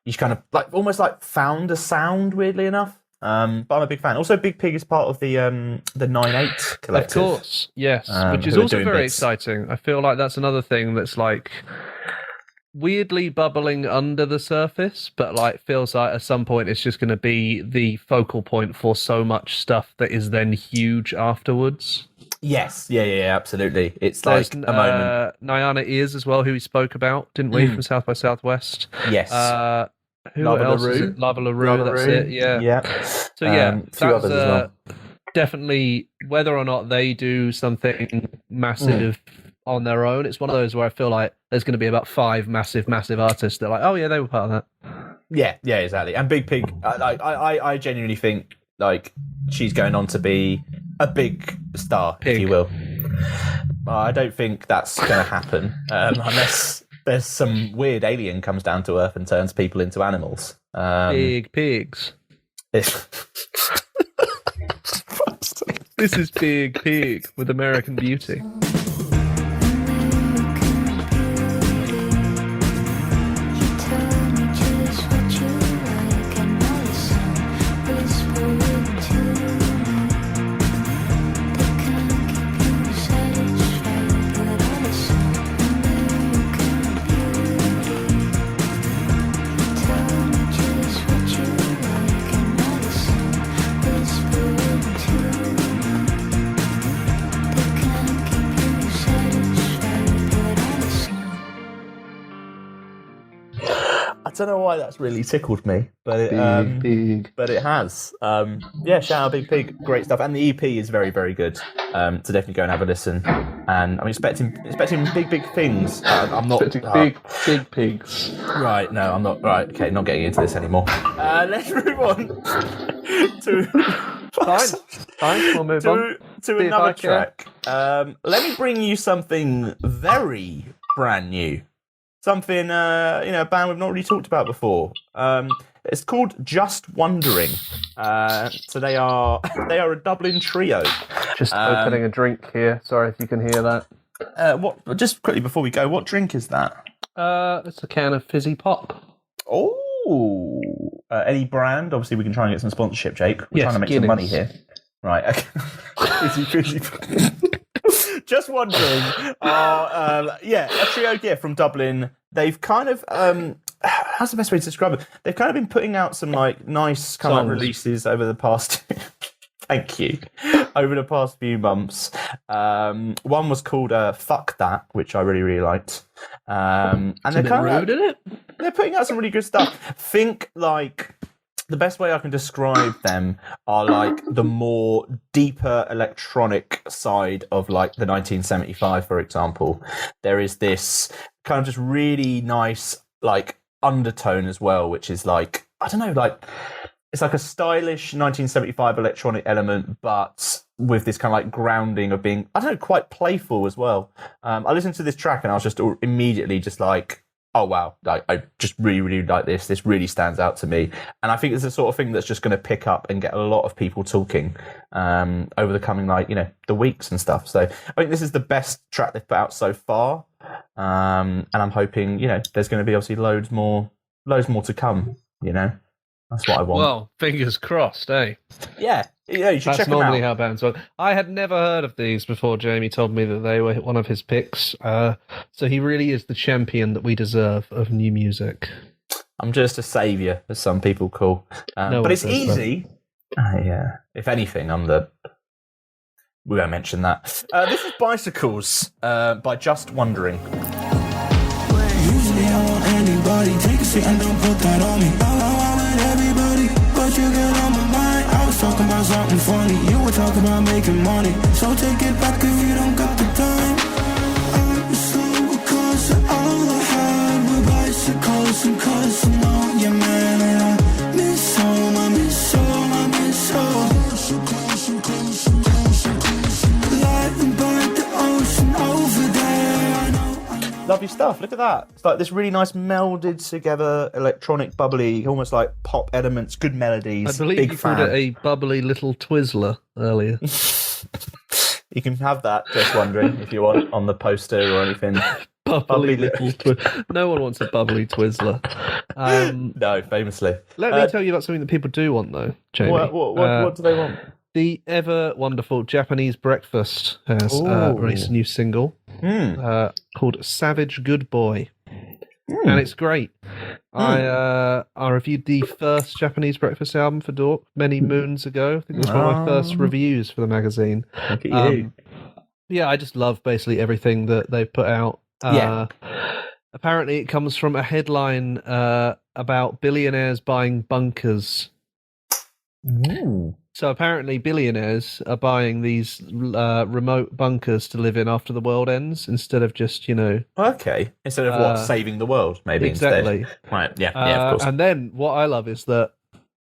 you kind of like almost like found a sound, weirdly enough. But I'm a big fan. Also, Biig Piig is part of the 9/8 collective.
Of course, yes, which is also very exciting. I feel like that's another thing that's like weirdly bubbling under the surface, but like feels like at some point it's just going to be the focal point for so much stuff that is then huge afterwards.
Yes, yeah, absolutely. It's like a moment.
Nyana Ears as well, who we spoke about, didn't we, from South by Southwest?
Yes.
Who else is it? Lava LaRue, that's it, yeah. So yeah, that's definitely, whether or not they do something massive on their own, it's one of those where I feel like there's going to be about 5 massive artists that are like, oh yeah, they were part of that. Yeah,
exactly. And Biig Piig, I genuinely think like she's going on to be a big star, if you will. I don't think that's going to happen unless there's some weird alien comes down to Earth and turns people into animals.
Biig Pigs. This is Biig Piig with American Beauty.
I don't know why that's really tickled me, but it has. Shout out Biig Piig, great stuff, and the EP is very, very good. So definitely go and have a listen. And I'm expecting big things. I'm not
expecting big pigs.
Right? No, I'm not. Right? Okay, not getting into this anymore. Let's move on to.
Fine. We'll move on
to another track. Let me bring you something very brand new. Something, a band we've not really talked about before. It's called Just Wondering. So they are a Dublin trio.
Just opening a drink here. Sorry if you can hear that.
What? Just quickly before we go, what drink is that?
It's a can of fizzy pop.
Oh, any brand? Obviously, we can try and get some sponsorship, Jake. We're trying to make some money here. Right. Okay. fizzy. Just Wondering are, a trio from Dublin. They've kind of, how's the best way to describe it? They've kind of been putting out some like nice kind of releases over the past, thank you, over the past few months. One was called Fuck That, which I really, really liked. And they're kind of,
isn't it?
They're putting out some really good stuff. Think like, the best way I can describe them are like the more deeper electronic side of like the 1975, for example. There is this kind of just really nice like undertone as well, which is like, I don't know, like it's like a stylish 1975 electronic element, but with this kind of like grounding of being, I don't know, quite playful as well. I listened to this track and I was just immediately just like, oh wow, I just really, really like this. This really stands out to me. And I think it's the sort of thing that's just going to pick up and get a lot of people talking over the coming, the weeks and stuff. So I think this is the best track they've put out so far. And I'm hoping, there's going to be obviously loads more to come, That's what I want.
Well, fingers crossed, eh?
Yeah, Yeah, you should
That's
check them
normally
out.
how bands work. I had never heard of these before Jamie told me that they were one of his picks. So he really is the champion that we deserve of new music.
I'm just a saviour, as some people call.
No
But
one
it's
says
easy. Yeah. If anything, we won't mention that. This is Bicycles by Just Wondering.
Usually I want anybody. Take a seat and don't put that on me. I want everybody, but you get on my mind. I was talking about something funny. You were talking about making money. So take it back if you don't got the time. I'm slow because all I had were bicycles. And cause I know your man and I miss home. I miss home, I miss home. Lying by the ocean over there. I know.
Lovely stuff. Look at that. It's like this really nice melded together electronic, bubbly, almost like pop elements, good melodies.
I believe
Big
you
fan.
called it a bubbly little Twizzler earlier.
You can have that, Just Wondering, if you want, on the poster or anything.
Bubbly little Twizzler. No one wants a bubbly Twizzler.
No, famously.
Let me tell you about something that people do want, though, Jamie.
What do they want?
The ever wonderful Japanese Breakfast has released a new single called Savage Good Boy. And it's great. I reviewed the first Japanese Breakfast album for Dork many moons ago. I think it was one of my first reviews for the magazine.
Look at you.
Yeah, I just love basically everything that they've put out. Apparently it comes from a headline about billionaires buying bunkers.
Ooh.
So apparently billionaires are buying these remote bunkers to live in after the world ends instead of just,
Okay. Instead of saving the world, maybe
exactly.
instead. Right, yeah, of course.
And then what I love is that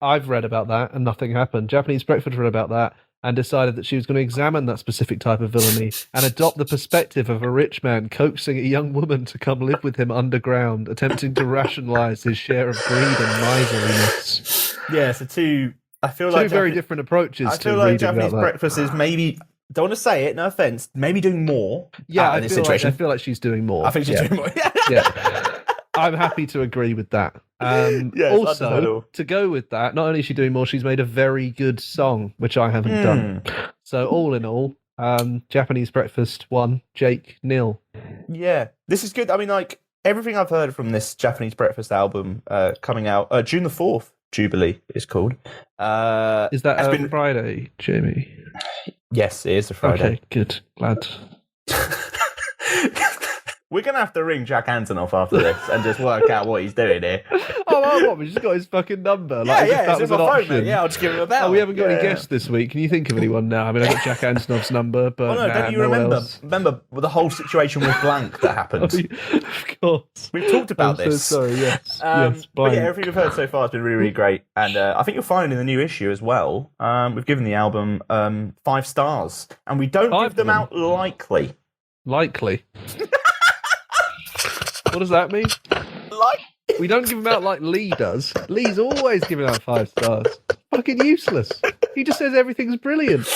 I've read about that and nothing happened. Japanese Breakfast read about that and decided that she was going to examine that specific type of villainy and adopt the perspective of a rich man coaxing a young woman to come live with him underground, attempting to rationalise his share of greed and miserliness.
Yeah, so I feel
Two
like
very different approaches.
I
to
feel like
reading
Japanese
about that.
Breakfast is maybe, don't want to say it, no offence, maybe doing more.
Yeah,
in this situation.
I feel like she's doing more.
I think she's doing more.
Yeah. I'm happy to agree with that. Also, to go with that, not only is she doing more, she's made a very good song, which I haven't done. So all in all, Japanese Breakfast 1, Jake 0.
Yeah, this is good. I mean, like, everything I've heard from this Japanese Breakfast album coming out, June the 4th, Jubilee is called.
Is that Friday, Jamie?
Yes, it is a Friday.
Okay, good. Glad.
We're going to have to ring Jack Antonoff after this and just work out what he's doing here.
Oh, we just got his fucking number.
Yeah,
as if that
it's
was
in
an
my phone,
option.
mate. Yeah, I'll just give him a bell.
Oh, we haven't got any guests this week. Can you think of anyone now? I mean, I got Jack Antonoff's number, but
don't you
no
remember?
else.
Remember the whole situation with Blank that happened?
Of course.
We've talked about
I'm
this.
So sorry, yes.
But yeah, everything we've heard so far has been really, really great. And I think you'll find in the new issue as well, we've given the album 5 stars. And we don't give them out lightly.
Likely. What does that mean? We don't give them out like Lee does. Lee's always giving out 5 stars. Fucking useless. He just says everything's brilliant.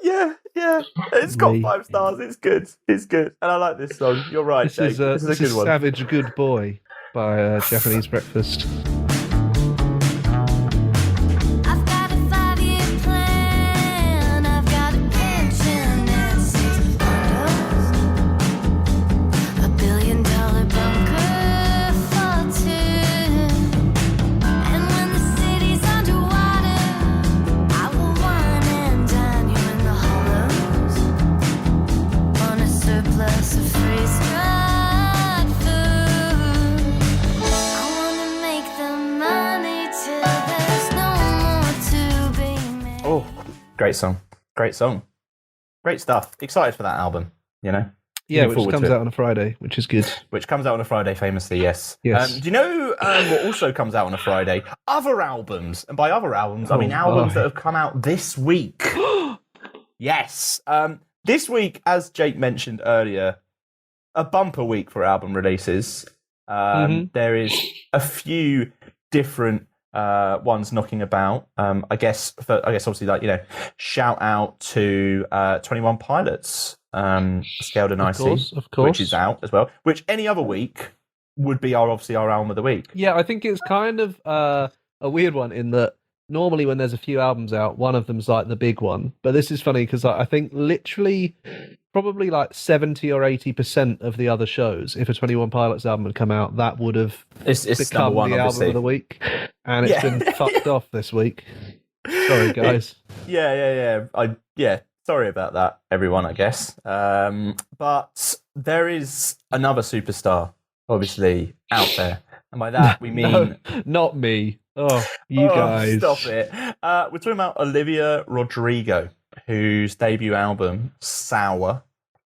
Yeah. It's got
Lee.
5 stars. It's good. And I like this song. You're right,
This
Jake.
is
a good one.
Savage Good Boy by Japanese Breakfast.
I've got a 5-year plan. I've got a pension and 6 photos. $1 billion bunker for 2. And when the city's underwater, I will wine and dine you in the hollows on a surplus of freeze-dried food. I wanna make the money till there's no more to be made.
Oh, great song. Great stuff. Excited for that album,
Yeah,
Looking
which
forward
comes
to it.
out on a Friday, which is good.
which comes out on a Friday, famously, yes.
Yes.
Do you know what also comes out on a Friday? Other albums. And by other albums, I mean albums that have come out this week. Yes. This week, as Jake mentioned earlier, a bumper week for album releases. There is a few different ones knocking about. I guess obviously, like, shout out to 21 Pilots, Scaled and Icy,
Of course.
which is out as well. Which any other week would be our album of the week.
Yeah, I think it's kind of a weird one in that normally when there's a few albums out, one of them's like the big one. But this is funny because I think literally probably like 70 or 80% of the other shows, if a 21 Pilots album had come out, that would have
It's
become
number one,
the
obviously.
album of the week. And it's been fucked off this week. Sorry, guys.
Yeah. Sorry about that, everyone, I guess. But there is another superstar, obviously, out there. And by that, we mean...
No, not me. Oh, you guys.
Stop it. We're talking about Olivia Rodrigo, whose debut album, Sour,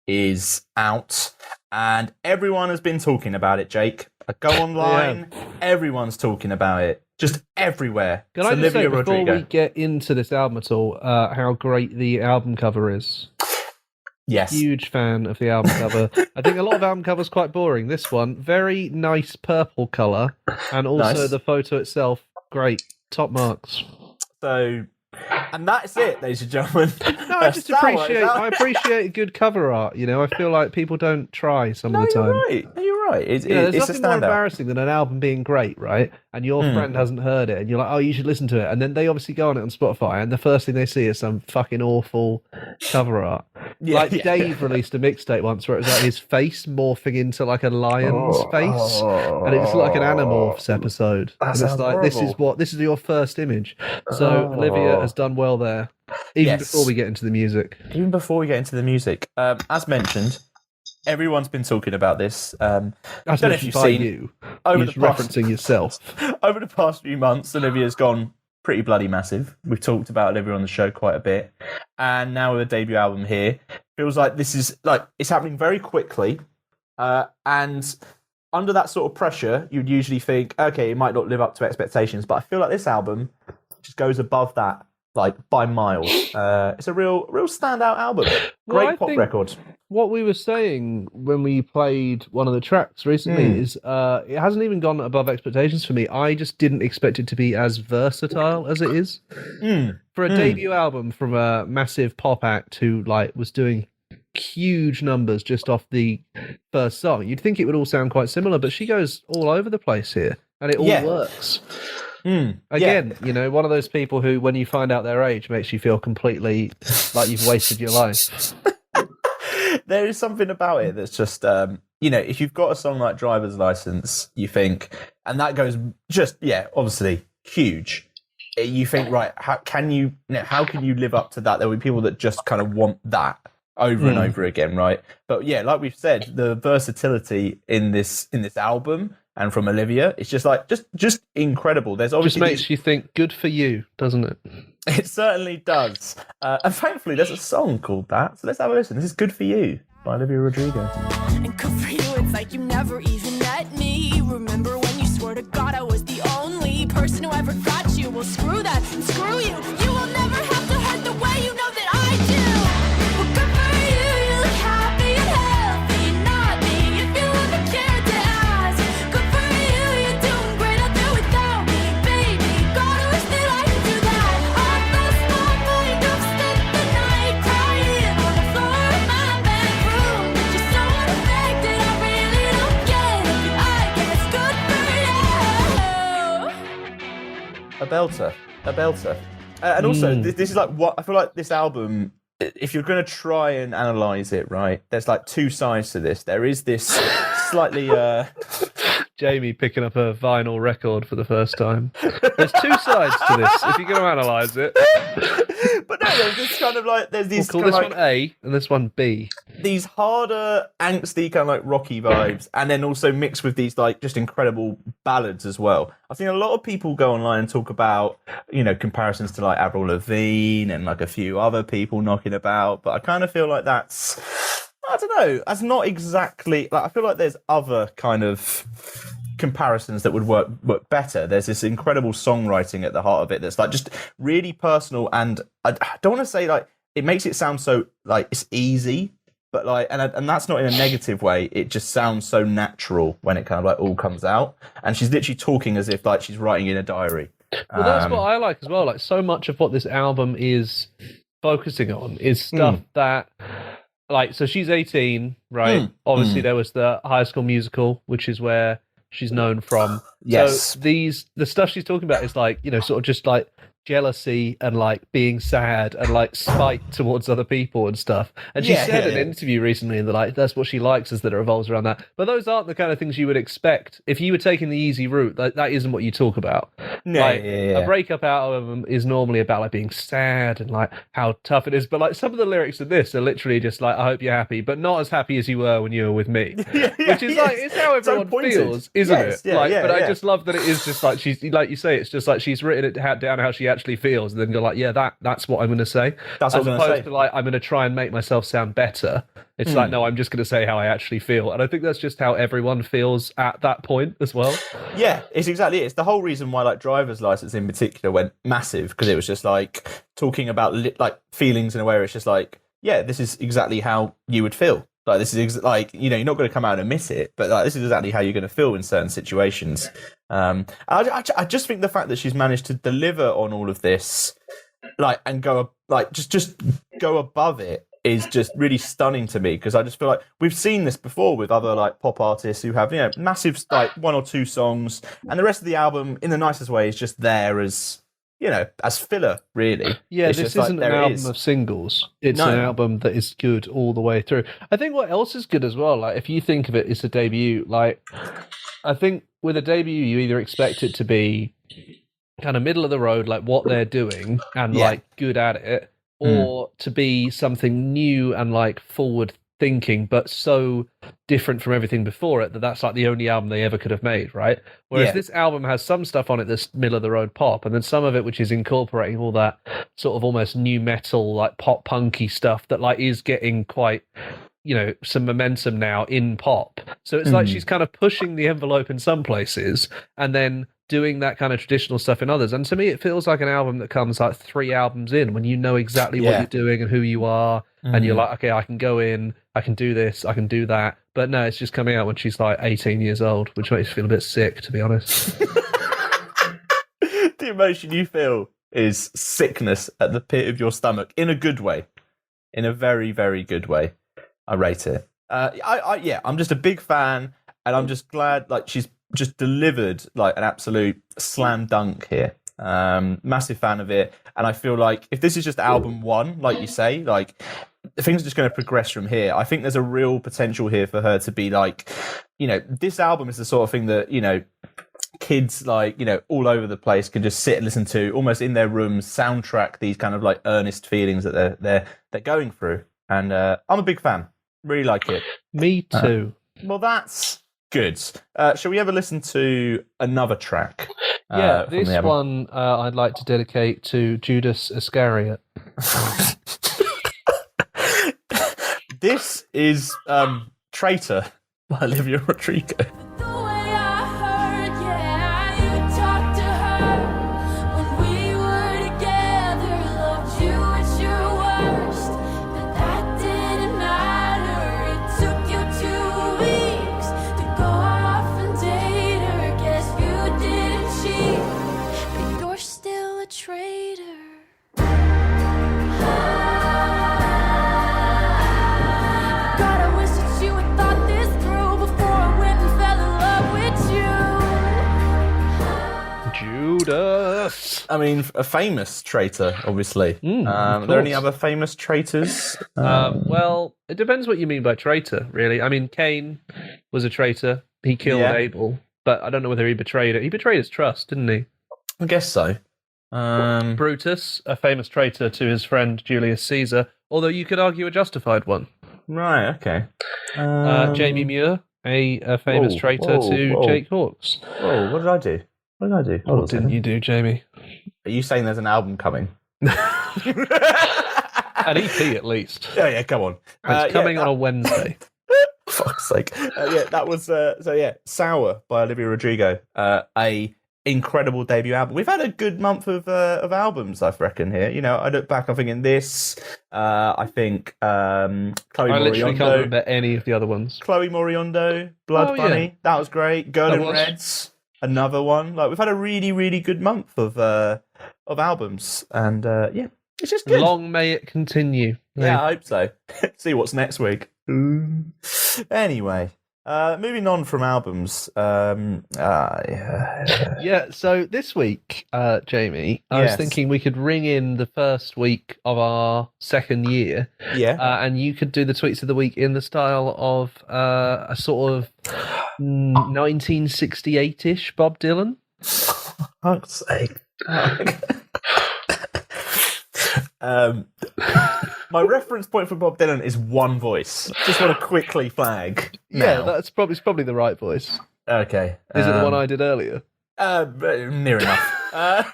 is out. And everyone has been talking about it, Jake. I go online, everyone's talking about it. Just everywhere.
Can I just say, before we get into this album at all, how great the album cover is?
Yes.
Huge fan of the album cover. I think a lot of album covers quite boring. This one, very nice purple colour, and also the photo itself, great. Top marks.
So, and that's it, ladies and gentlemen.
No, I just appreciate good cover art. You know, I feel like people don't try some of the time.
You're right. It's
there's
a
nothing more
standout.
embarrassing than an album being great, right? And your friend hasn't heard it, and you're like, oh, you should listen to it. And then they obviously go on it on Spotify, and the first thing they see is some fucking awful cover art. Dave released a mixtape once where it was like his face morphing into like a lion's face, and it just looked like an Animorphs episode. And it's like, this is your first image. So Olivia has done well there, even before we get into the music.
Even before we get into the music, as mentioned, everyone's been talking about this. I don't know if you've seen
you.
Over
You're
the past,
referencing yourself.
Over the past few months, Olivia's gone pretty bloody massive. We've talked about Olivia on the show quite a bit, and now with a debut album here, feels like this is like it's happening very quickly, and under that sort of pressure, you'd usually think, okay, it might not live up to expectations, but I feel like this album just goes above that, like by miles. It's a real standout album. Great pop record.
What we were saying when we played one of the tracks recently is it hasn't even gone above expectations for me. I just didn't expect it to be as versatile as it is. For a debut album from a massive pop act who like was doing huge numbers just off the first song, you'd think it would all sound quite similar, but she goes all over the place here, and it all works. Again, you know, one of those people who, when you find out their age, makes you feel completely like you've wasted your life.
There is something about it that's just, you know, if you've got a song like Driver's License, you think, and that goes just, obviously huge. You think, right, how can you live up to that? There will be people that just kind of want that over and over again, right? But yeah, like we've said, the versatility in this album and from Olivia, it's just like just incredible. There's obviously
just makes you think, good for you, doesn't it?
It certainly does. And thankfully, there's a song called that. So let's have a listen. This is Good For You by Olivia Rodrigo.
And good for you, it's like you never even met me. Remember when you swore to God I was the only person who ever got you? Well, screw that, screw you. You will never have to hurt the way you know that I do. Well, good for you, you look happy and healthy. Not me, if you ever cared to ask. Good for you, you're doing great out there without me. Baby, God, I wish that I could do that. I lost my mind, I've spent the night crying on the floor of my bedroom. You're so unaffected, I really don't get it. I guess good for you.
A belter. And also, this is like what I feel like this album. If you're going to try and analyze it, right, there's like two sides to this. There is this slightly.
Jamie picking up a vinyl record for the first time. There's two sides to this, if you're going to analyse it.
But no, there's this kind of like there's these.
We'll call this one A and this one B.
These harder, angsty, kind of like rocky vibes, and then also mixed with these like just incredible ballads as well. I've seen a lot of people go online and talk about, you know, comparisons to like Avril Lavigne and like a few other people knocking about, but I kind of feel like that's, I don't know, that's not exactly like, I feel like there's other kind of comparisons that would work better. There's this incredible songwriting at the heart of it that's like just really personal, and I don't want to say like it makes it sound so like it's easy, but like and that's not in a negative way. It just sounds so natural when it kind of like all comes out, and she's literally talking as if like she's writing in a diary.
Well, that's what I like as well. Like so much of what this album is focusing on is stuff that, like, so she's 18, right? Obviously, there was the High School Musical, which is where she's known from.
Yes.
So the stuff she's talking about is like, sort of just like jealousy and like being sad and like spite towards other people and stuff. And she said in an interview recently that like that's what she likes, is that it revolves around that. But those aren't the kind of things you would expect if you were taking the easy route. That isn't what you talk about. A breakup album is normally about like being sad and like how tough it is. But like some of the lyrics of this are literally just like, I hope you're happy, but not as happy as you were when you were with me. Which is like, it's how everyone feels, isn't it? But I just love that it is just like, she's like you say, it's just like she's written it down how she actually feels, and then you're like, that's what I'm going to say.
That's what I'm going to say.
To like, I'm going to try and make myself sound better. It's like, no, I'm just going to say how I actually feel. And I think that's just how everyone feels at that point as well.
Yeah, it's exactly it. It's the whole reason why like driver's license in particular went massive, because it was just like talking about like feelings in a way where it's just like, yeah, this is exactly how you would feel. Like this is like, you're not going to come out and admit it, but like this is exactly how you're going to feel in certain situations. I just think the fact that she's managed to deliver on all of this, like, and go like just go above it, is just really stunning to me, because I just feel like we've seen this before with other like pop artists who have massive like one or two songs, and the rest of the album in the nicest way is just there as as filler, really.
Yeah,
it's
this
just
isn't
like,
an
there it
album
is.
of singles. It's an album that is good all the way through. I think what else is good as well, like if you think of it as a debut, like I think with a debut you either expect it to be kind of middle of the road, like what they're doing, and like good at it, or to be something new and like forward thinking, but so different from everything before it that's like the only album they ever could have made, right? Whereas this album has some stuff on it that's middle of the road pop, and then some of it which is incorporating all that sort of almost new metal, like pop punky stuff that like is getting quite some momentum now in pop. So it's like she's kind of pushing the envelope in some places and then doing that kind of traditional stuff in others. And to me, it feels like an album that comes like 3 albums in, when you know exactly what you're doing and who you are, and you're like, okay, I can go in, I can do this, I can do that. But no, it's just coming out when she's like 18 years old, which makes me feel a bit sick, to be honest.
The emotion you feel is sickness at the pit of your stomach, in a good way, in a very, very good way. I rate it. I'm just a big fan, and I'm just glad like she's just delivered like an absolute slam dunk here. Massive fan of it, and I feel like if this is just album 1, like you say, like things are just going to progress from here. I think there's a real potential here for her to be like, this album is the sort of thing that kids like all over the place can just sit and listen to, almost in their rooms, soundtrack these kind of like earnest feelings that they're going through. And I'm a big fan. Really like it.
Me too.
Well, that's good. Shall we ever listen to another track?
This one I'd like to dedicate to Judas Iscariot.
This is Traitor by Olivia Rodrigo.
The way I heard, you talked to her when we were together. Loved you at your worst, but that didn't matter. It took you 2 weeks to go off and date her. Guess you didn't cheat, but you're still a traitor. God, I wish that you had thought this through before I went and fell in love with you.
Judas!
I mean, a famous traitor, obviously. Are there any other famous traitors?
Well, it depends what you mean by traitor, really. I mean, Cain was a traitor. He killed Abel, but I don't know whether he betrayed it. He betrayed his trust, didn't he?
I guess so.
Brutus, a famous traitor to his friend Julius Caesar, although you could argue a justified one.
Right, okay.
Jamie Muir, a famous traitor to Jake Hawkes.
Oh, what did I do? Hold on
What
a
didn't
second.
you do, Jamie?
Are you saying there's an album coming?
An EP at least.
Yeah, come on.
It's coming on a Wednesday.
Fuck's sake. That was Sour by Olivia Rodrigo. A incredible debut album. We've had a good month of albums, I reckon, here. I look back, I'm thinking this. I think Chloe
I literally can't
Moriondo.
remember any of the other ones.
Chloe Moriondo, Blood Bunny.
Yeah.
That was great. Girl
That
in
was.
Reds, another one. Like, we've had a really, really good month of albums. And it's just good.
Long may it continue.
Yeah, I hope so. See what's next week. Anyway, Moving on from albums.
Yeah, so this week, Jamie, I was thinking we could ring in the first week of our second year.
Yeah.
And you could do the tweets of the week in the style of a sort of 1968-ish Bob Dylan.
Fuck's sake. My reference point for Bob Dylan is one voice. Just want to quickly flag.
Yeah, that's probably the right voice.
Okay.
Is it the one I did earlier?
Near enough.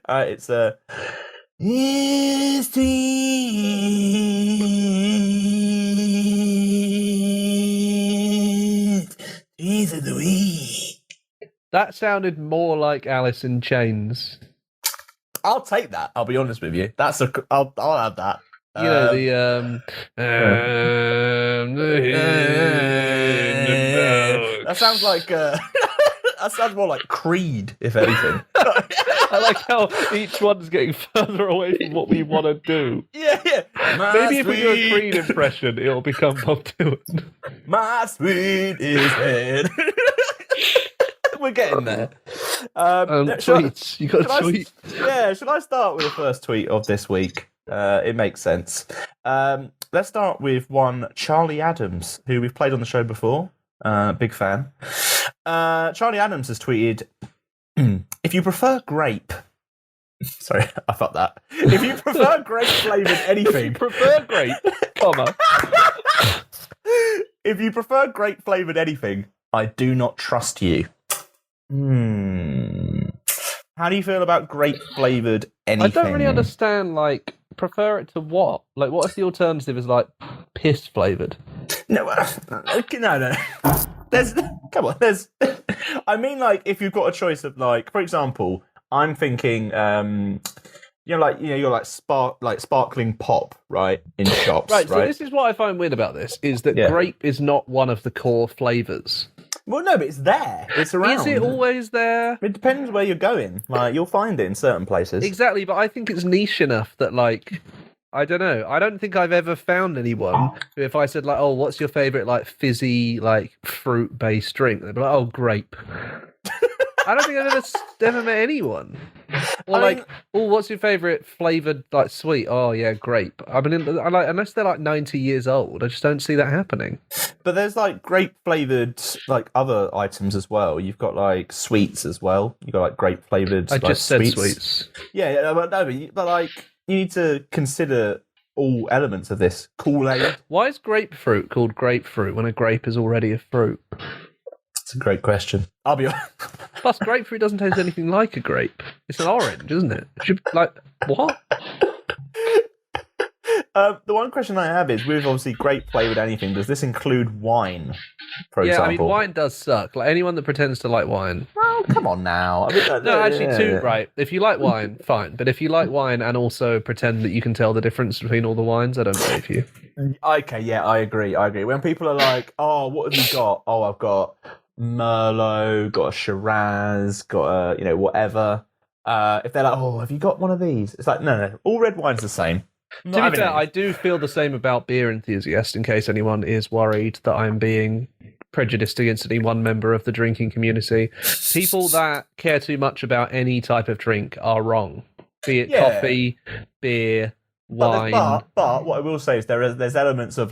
It's Tweets of the week.
That sounded more like Alice in Chains.
I'll take that. I'll be honest with you. I'll have that.
You know
that sounds like that sounds more like Creed, if anything.
I like how each one's getting further away from what we want to do.
Yeah.
Maybe if we do a Creed impression, it'll become Bob Dylan.
My sweet is dead. We're getting there.
Tweets. You got a tweet?
Should I start with the first tweet of this week? It makes sense. Let's start with one Charlie Adams, who we've played on the show before. Big fan. Charlie Adams has tweeted, if you prefer grape... Sorry, I fucked that. If you prefer grape-flavoured anything... If you prefer grape-flavoured anything, I do not trust you. How do you feel about grape-flavoured anything?
I don't really understand, prefer it to what? What if the alternative is, piss-flavoured?
No. Come on, I mean, if you've got a choice of, for example, I'm thinking, you're sparkling pop, right, in shops, right?
So this is what I find weird about this, is that grape is not one of the core flavours.
Well, no, but it's there. It's around.
Is it always there?
It depends where you're going. You'll find it in certain places.
Exactly, but I think it's niche enough that, I don't know. I don't think I've ever found anyone who, if I said, what's your favourite, fizzy, fruit-based drink? They'd be like, oh, grape. I don't think I've ever met anyone. Or what's your favourite flavoured sweet? Oh yeah, grape. I mean, unless they're 90 years old, I just don't see that happening.
But there's grape flavoured other items as well. You've got sweets as well. You've got grape flavoured.
I just said sweets.
Yeah, but you need to consider all elements of this. Kool-Aid.
Why is grapefruit called grapefruit when a grape is already a fruit?
That's a great question. I'll be honest.
Plus, grapefruit doesn't taste anything like a grape. It's an orange, isn't it? What?
The one question I have is, with obviously grape flavoured anything, does this include wine, for example?
Yeah, I mean, wine does suck. Anyone that pretends to like wine.
Oh, come on now.
Right. If you like wine, fine. But if you like wine and also pretend that you can tell the difference between all the wines, I don't believe you.
Okay, yeah, I agree. When people are like, oh, what have you got? Oh, I've got Merlot, got a Shiraz, got a, whatever. If they're like, oh, have you got one of these? It's no. All red wine's the same.
To be fair, I do feel the same about beer enthusiasts, in case anyone is worried that I'm being prejudiced against any one member of the drinking community. People that care too much about any type of drink are wrong. Be it coffee, beer, wine.
But what I will say is there's elements of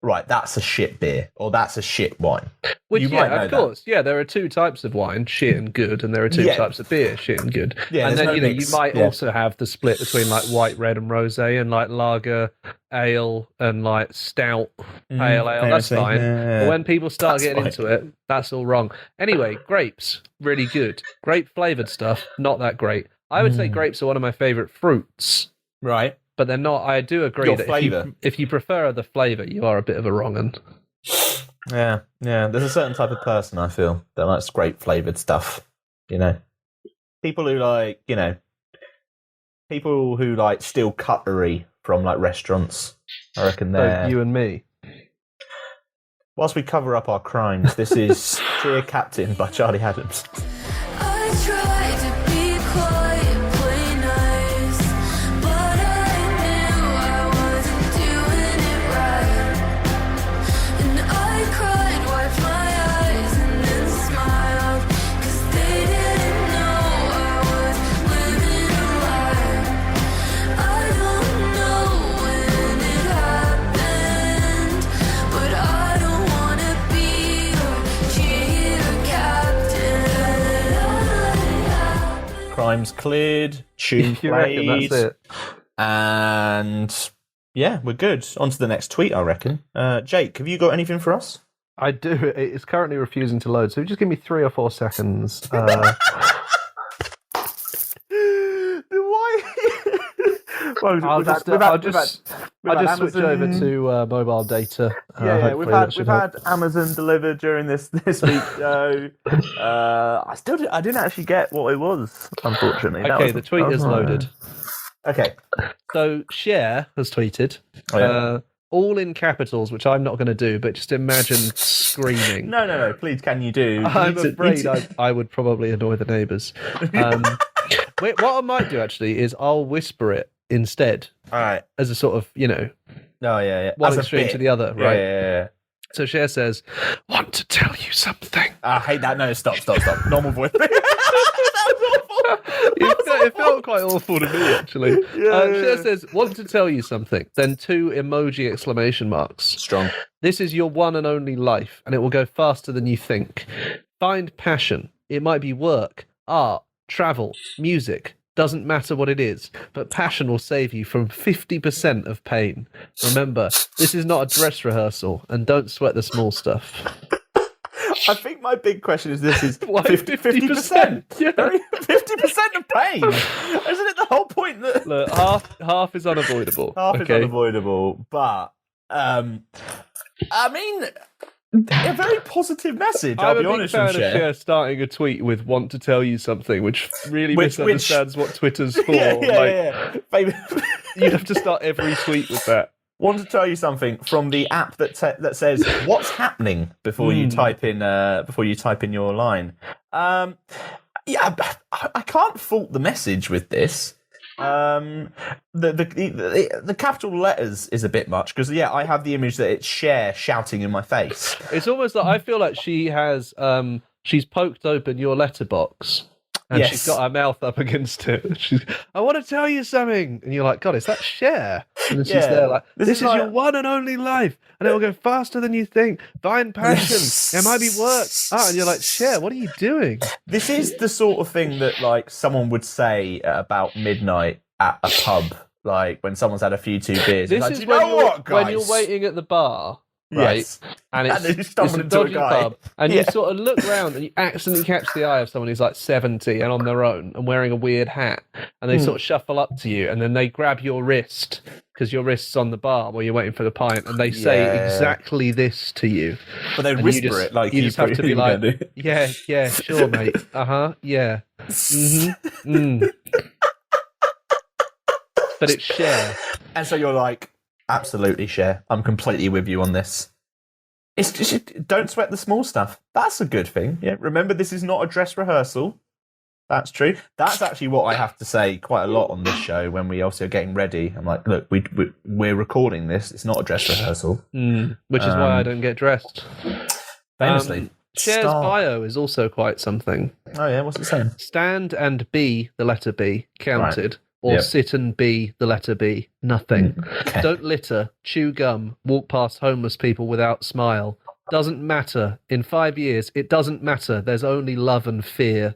right, that's a shit beer, or that's a shit wine.
Which, of course. Yeah, there are two types of wine, shit and good, and there are two types of beer, shit and good.
Yeah,
and then,
you
might also have the split between, white, red, and rosé, and, lager, ale, and, stout, pale ale. That's fine.
Yeah.
But when people start getting into it, that's all wrong. Anyway, grapes, really good. Grape-flavoured stuff, not that great. I would say grapes are one of my favourite fruits.
Right.
But they're not. I do agree that if you prefer the flavour, you are a bit of a wrong-un.
Yeah. There's a certain type of person, I feel, that likes grape-flavoured stuff, People who people who steal cutlery from, restaurants. I reckon they're...
So you and me.
Whilst we cover up our crimes, this is Dear Captain by Charlie Adams.
I tried to be quiet, play nice, but I knew I wasn't doing it right.
time's cleared, tune
You reckon
played,
that's it?
and yeah, we're good. On to the next tweet, I reckon. Jake, have you got anything for us?
I do. It's currently refusing to load, so just give me 3 or 4 seconds.
Why?
I'll just switch over to mobile data.
We've had Amazon delivered during this week's show. I didn't actually get what it was, unfortunately.
Okay, the tweet is loaded.
Okay.
So Cher has tweeted, all in capitals, which I'm not going to do, but just imagine screaming.
No, please, can you do?
I'm afraid I would probably annoy the neighbours. What I might do actually is I'll whisper it instead.
All right.
As a sort of, one
As
extreme
a bit.
to the other, right?
Yeah.
So Cher says, "Want to tell you something."
I hate that. No, stop. Normal voice.
It felt quite awful to me, actually. Cher says, "Want to tell you something." Then 2 emoji exclamation marks.
Strong.
This is your one and only life, and it will go faster than you think. Find passion. It might be work, art, travel, music. Doesn't matter what it is, but passion will save you from 50% of pain. Remember, this is not a dress rehearsal, and don't sweat the small stuff.
I think my big question is this is
Why
50%?
50%? Yeah.
50% of pain? Isn't it the whole point that...
Look, half is unavoidable.
Half is unavoidable, but, I mean... A very positive message, I'll be honest with you.
I'm a big fan of Cher starting a tweet with "want to tell you something," which really misunderstands what Twitter's for.
Yeah.
You'd have to start every tweet with that.
Want to tell you something from the app that says "What's happening" before you type in your line. I can't fault the message with this. The capital letters is a bit much because I have the image that it's Cher shouting in my face.
It's almost like I feel like she has she's poked open your letterbox and she's got her mouth up against it. I want to tell you something, and you're like, God, is that Cher? And then she's there like, this is your one and only life, and it will go faster than you think. Find passion. It might be work. And you're like, Cher, what are you doing?
This is the sort of thing that like someone would say at about midnight at a pub, like when someone's had a few too beers.
This
like,
is
when
you're waiting at the bar. Right,
yes.
and it's
a
a dodgy pub, and you sort of look round and you accidentally catch the eye of someone who's like 70 and on their own and wearing a weird hat, and they sort of shuffle up to you, and then they grab your wrist because your wrist's on the bar while you're waiting for the pint, and they say exactly this to you.
But they whisper it like
you just have to be like, yeah, sure, mate, yeah, But it's Cher,
and so you're like, absolutely, Cher. I'm completely with you on this. It's just, don't sweat the small stuff. That's a good thing. Yeah. Remember, this is not a dress rehearsal. That's true. That's actually what I have to say quite a lot on this show when we also are getting ready. I'm like, look, we're recording this. It's not a dress rehearsal.
Which is why I don't get dressed.
Famously.
Cher's bio is also quite something.
Oh, yeah? What's it saying?
Stand and be, the letter B, counted.
Right.
Or sit and be, the letter B, nothing.
Okay.
Don't litter, chew gum, walk past homeless people without smile. Doesn't matter. In 5 years, it doesn't matter. There's only love and fear.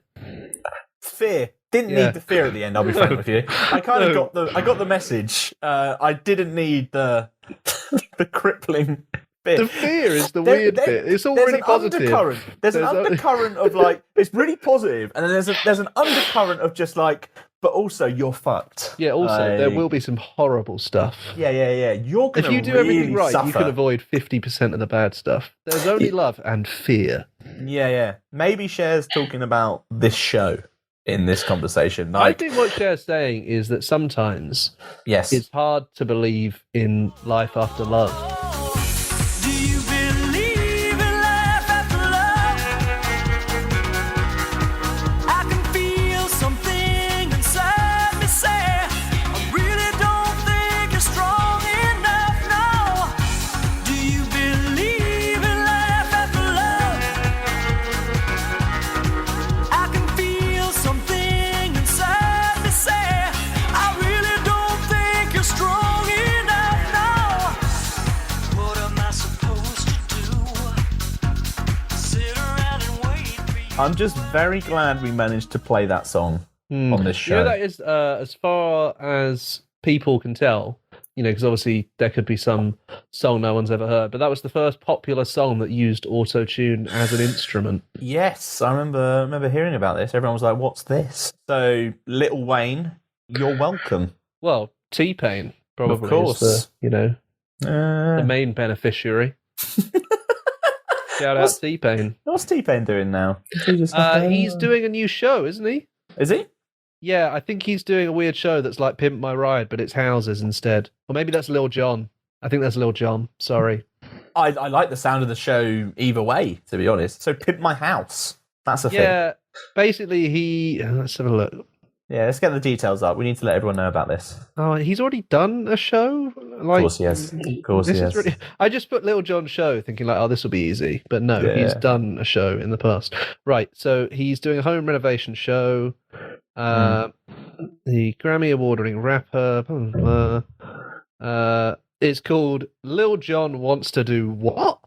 Fear. Didn't need the fear at the end, I'll be frank with you. I kind of got the message. I didn't need the crippling bit.
The fear is the weird bit. It's all really positive.
There's an undercurrent of like, it's really positive, and then there's an undercurrent of just like, but also you're fucked.
Yeah, also, there will be some horrible stuff.
Yeah. You're going to
If you do everything right,
suffer.
you can avoid 50% of the bad stuff. There's only love and fear.
Yeah. Maybe Cher's talking about this show in this conversation. Like,
I think what Cher's saying is that sometimes it's hard to believe in life after love.
Do you believe in life after love? I can feel something inside me say, I really don't think you're strong enough, no. Do you believe in life after love? I can feel something inside me say, I really don't think you're strong enough, no. What am I supposed to do? Sit around and wait for you.
I'm just very glad we managed to play that song on this show.
That is, as far as people can tell, because obviously there could be some song no one's ever heard, but that was the first popular song that used auto-tune as an instrument.
Yes, I remember hearing about this. Everyone was like, what's this? So, Lil Wayne, you're welcome.
Well, T-Pain probably
of course.
is the main beneficiary. Shout out T-Pain.
What's T-Pain doing now?
He's doing a new show, isn't he?
Is he?
Yeah, I think he's doing a weird show that's like Pimp My Ride, but it's houses instead. Or maybe that's Lil Jon. I think that's Lil Jon. Sorry.
I like the sound of the show either way, to be honest. So Pimp My House. That's a thing.
Yeah, basically let's have a look.
Yeah, let's get the details up. We need to let everyone know about this.
Oh, he's already done a show?
Of course he has. Of course he has.
I just put Lil Jon show thinking like, oh, this will be easy. But no, he's done a show in the past. Right, so he's doing a home renovation show. The Grammy Award-winning rapper. It's called Lil Jon Wants to Do What?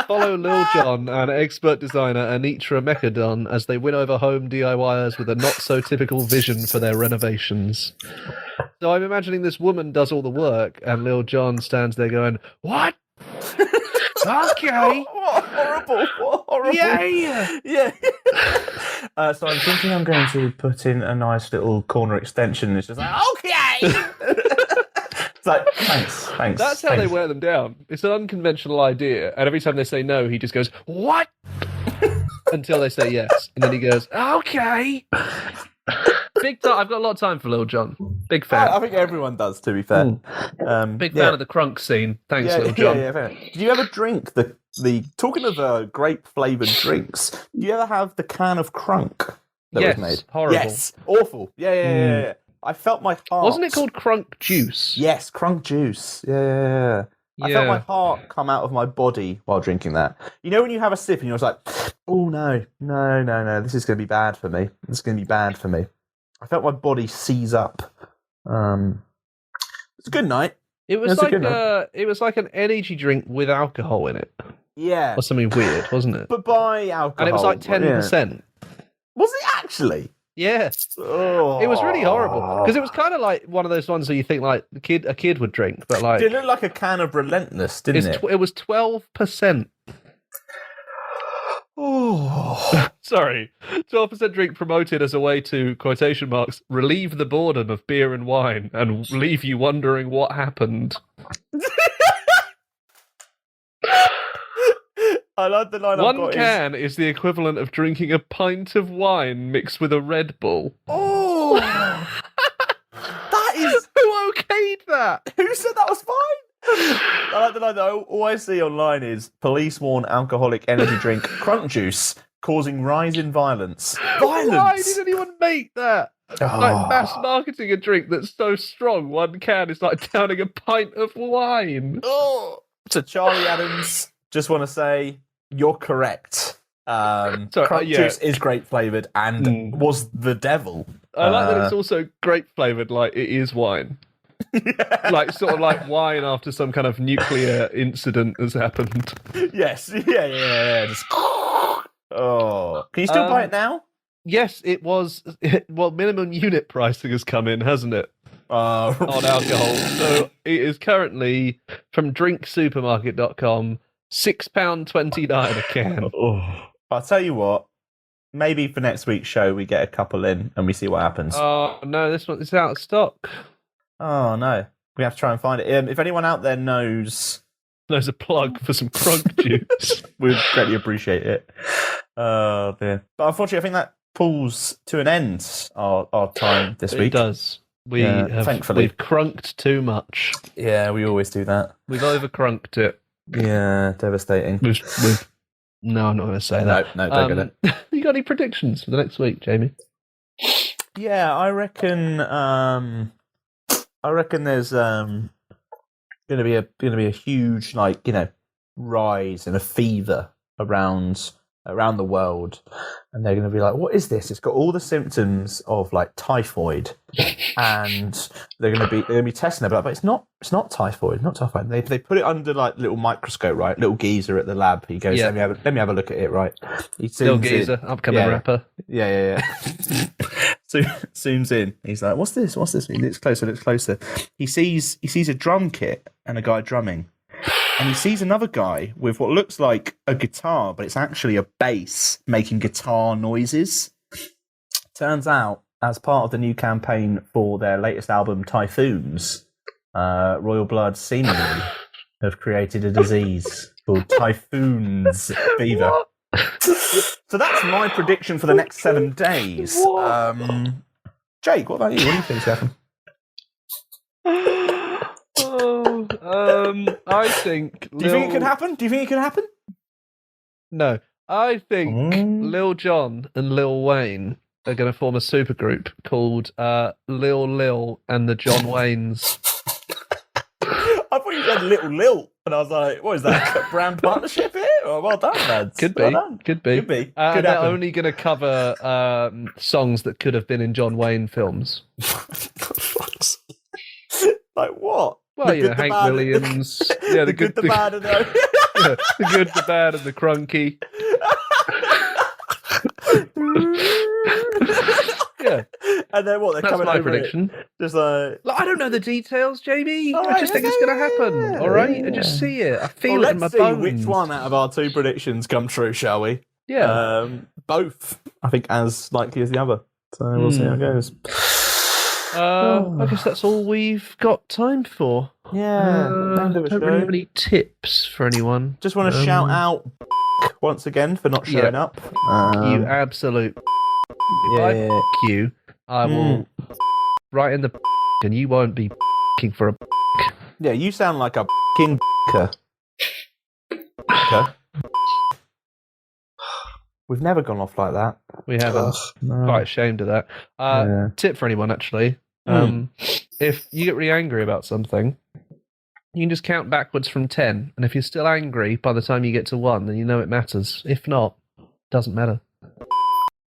Follow Lil Jon and expert designer Anitra Mekadon as they win over home DIYers with a not-so-typical vision for their renovations. So I'm imagining this woman does all the work and Lil Jon stands there going, what? Okay.
What horrible. Yeah. So I'm thinking I'm going to put in a nice little corner extension. It's just like, okay. It's like, thanks.
That's how they wear them down. It's an unconventional idea, and every time they say no, he just goes, what? Until they say yes. And then he goes, okay. Big time. I've got a lot of time for Lil Jon. Big fan.
I think everyone does, to be fair.
Big fan of the crunk scene. Thanks, Lil Jon.
Yeah, fair. Did you ever drink the talking of grape-flavoured drinks, do you ever have the can of crunk that was made?
Horrible.
Yes, awful. Yeah. I felt my heart...
Wasn't it called crunk juice?
Yes, crunk juice. Yeah. I felt my heart come out of my body while drinking that. You know when you have a sip and you're just like, oh, no, this is going to be bad for me. I felt my body seize up. It's a good night.
It was like an energy drink with alcohol in it.
Yeah.
Or something weird, wasn't it?
But by alcohol.
And it was like 10%.
Yeah. Was it actually?
Yes.
Oh.
It was really horrible. Because it was kind of like one of those ones where you think like a kid would drink, but like...
It looked like a can of Relentless, didn't it?
It was 12%.
Oh.
Sorry. 12% drink promoted as a way to, quotation marks, relieve the boredom of beer and wine and leave you wondering what happened.
I like the line I've got.
One can is the equivalent of drinking a pint of wine mixed with a Red Bull.
Oh! That is...
Who okayed that?
Who said that was fine? I like the line that all I see online is police warn alcoholic energy drink crunk juice causing rise in violence.
Why did anyone make that? Like mass marketing a drink that's so strong, one can is like downing a pint of wine.
Oh! To Charlie Adams, just want to say you're correct. Crunk juice is grape flavoured and was the devil.
I like that it's also grape flavoured, like it is wine. Like sort of like wine after some kind of nuclear incident has happened.
Yes, yeah. Just... Oh, can you still buy it now?
Yes, it was. Well, minimum unit pricing has come in, hasn't it? On alcohol. So it is currently from drinksupermarket.com £6.29 a can.
I'll tell you what. Maybe for next week's show we get a couple in and we see what happens.
Oh no, this one is out of stock.
Oh no, we have to try and find it. If anyone out there knows
a plug for some crunk juice,
we'd greatly appreciate it. Oh dear. But unfortunately, I think that pulls to an end our time this week.
It does. Thankfully. We've crunked too much.
Yeah, we always do that.
We've over-crunked it.
Yeah, devastating.
No, I'm not going to say that.
No, don't get it.
You got any predictions for the next week, Jamie?
Yeah, I reckon there's going to be a huge rise and a fever around around the world, and they're going to be like, "What is this? It's got all the symptoms of like typhoid," and they're going to be testing it, but it's not typhoid, not typhoid. They put it under like little microscope, right? Little geezer at the lab. He goes, "Let me have a look at it." Right?
Little geezer, upcoming rapper.
Yeah. So zooms in. He's like, "What's this? What's this?" He looks closer. He sees a drum kit and a guy drumming. And he sees another guy with what looks like a guitar, but it's actually a bass making guitar noises. Turns out, as part of the new campaign for their latest album, Typhoons, Royal Blood seemingly have created a disease called Typhoons fever. So that's my prediction for the next 7 days. Jake, what about you? What do you think's happened?
I think.
Do you think it could happen?
No, I think Lil Jon and Lil Wayne are going to form a supergroup called Lil and the John Waynes.
I thought you said Little Lil, and I was like, "What is that? A brand partnership here?" Oh, well done, lads.
Could be. They're only going to cover songs that could have been in John Wayne films.
Like what?
Well, Hank Williams. Yeah,
the good, the bad, and the
the good, the bad, and the crunky. Yeah.
And then what? They're
That's
coming
my
over
prediction.
Just like
I don't know the details, Jamie.
All
I just think it's going to happen.
yeah,
All right,
yeah.
I just see it. I feel it in my
let's see
bones.
which one out of our 2 predictions come true, shall we?
Yeah.
Both, I think, as likely as the other. So we'll see how it goes.
I guess that's all we've got time for.
Yeah.
Don't really have any tips for anyone.
Just want to shout out once again for not showing up.
You absolute. If I you, I will right in the and you won't be for a.
Yeah, you sound like a king. Okay. We've never gone off like that.
We haven't.
No.
Quite ashamed of that. Tip for anyone, actually. If you get really angry about something, you can just count backwards from 10. And if you're still angry by the time you get to 1, then you know it matters. If not, it doesn't matter.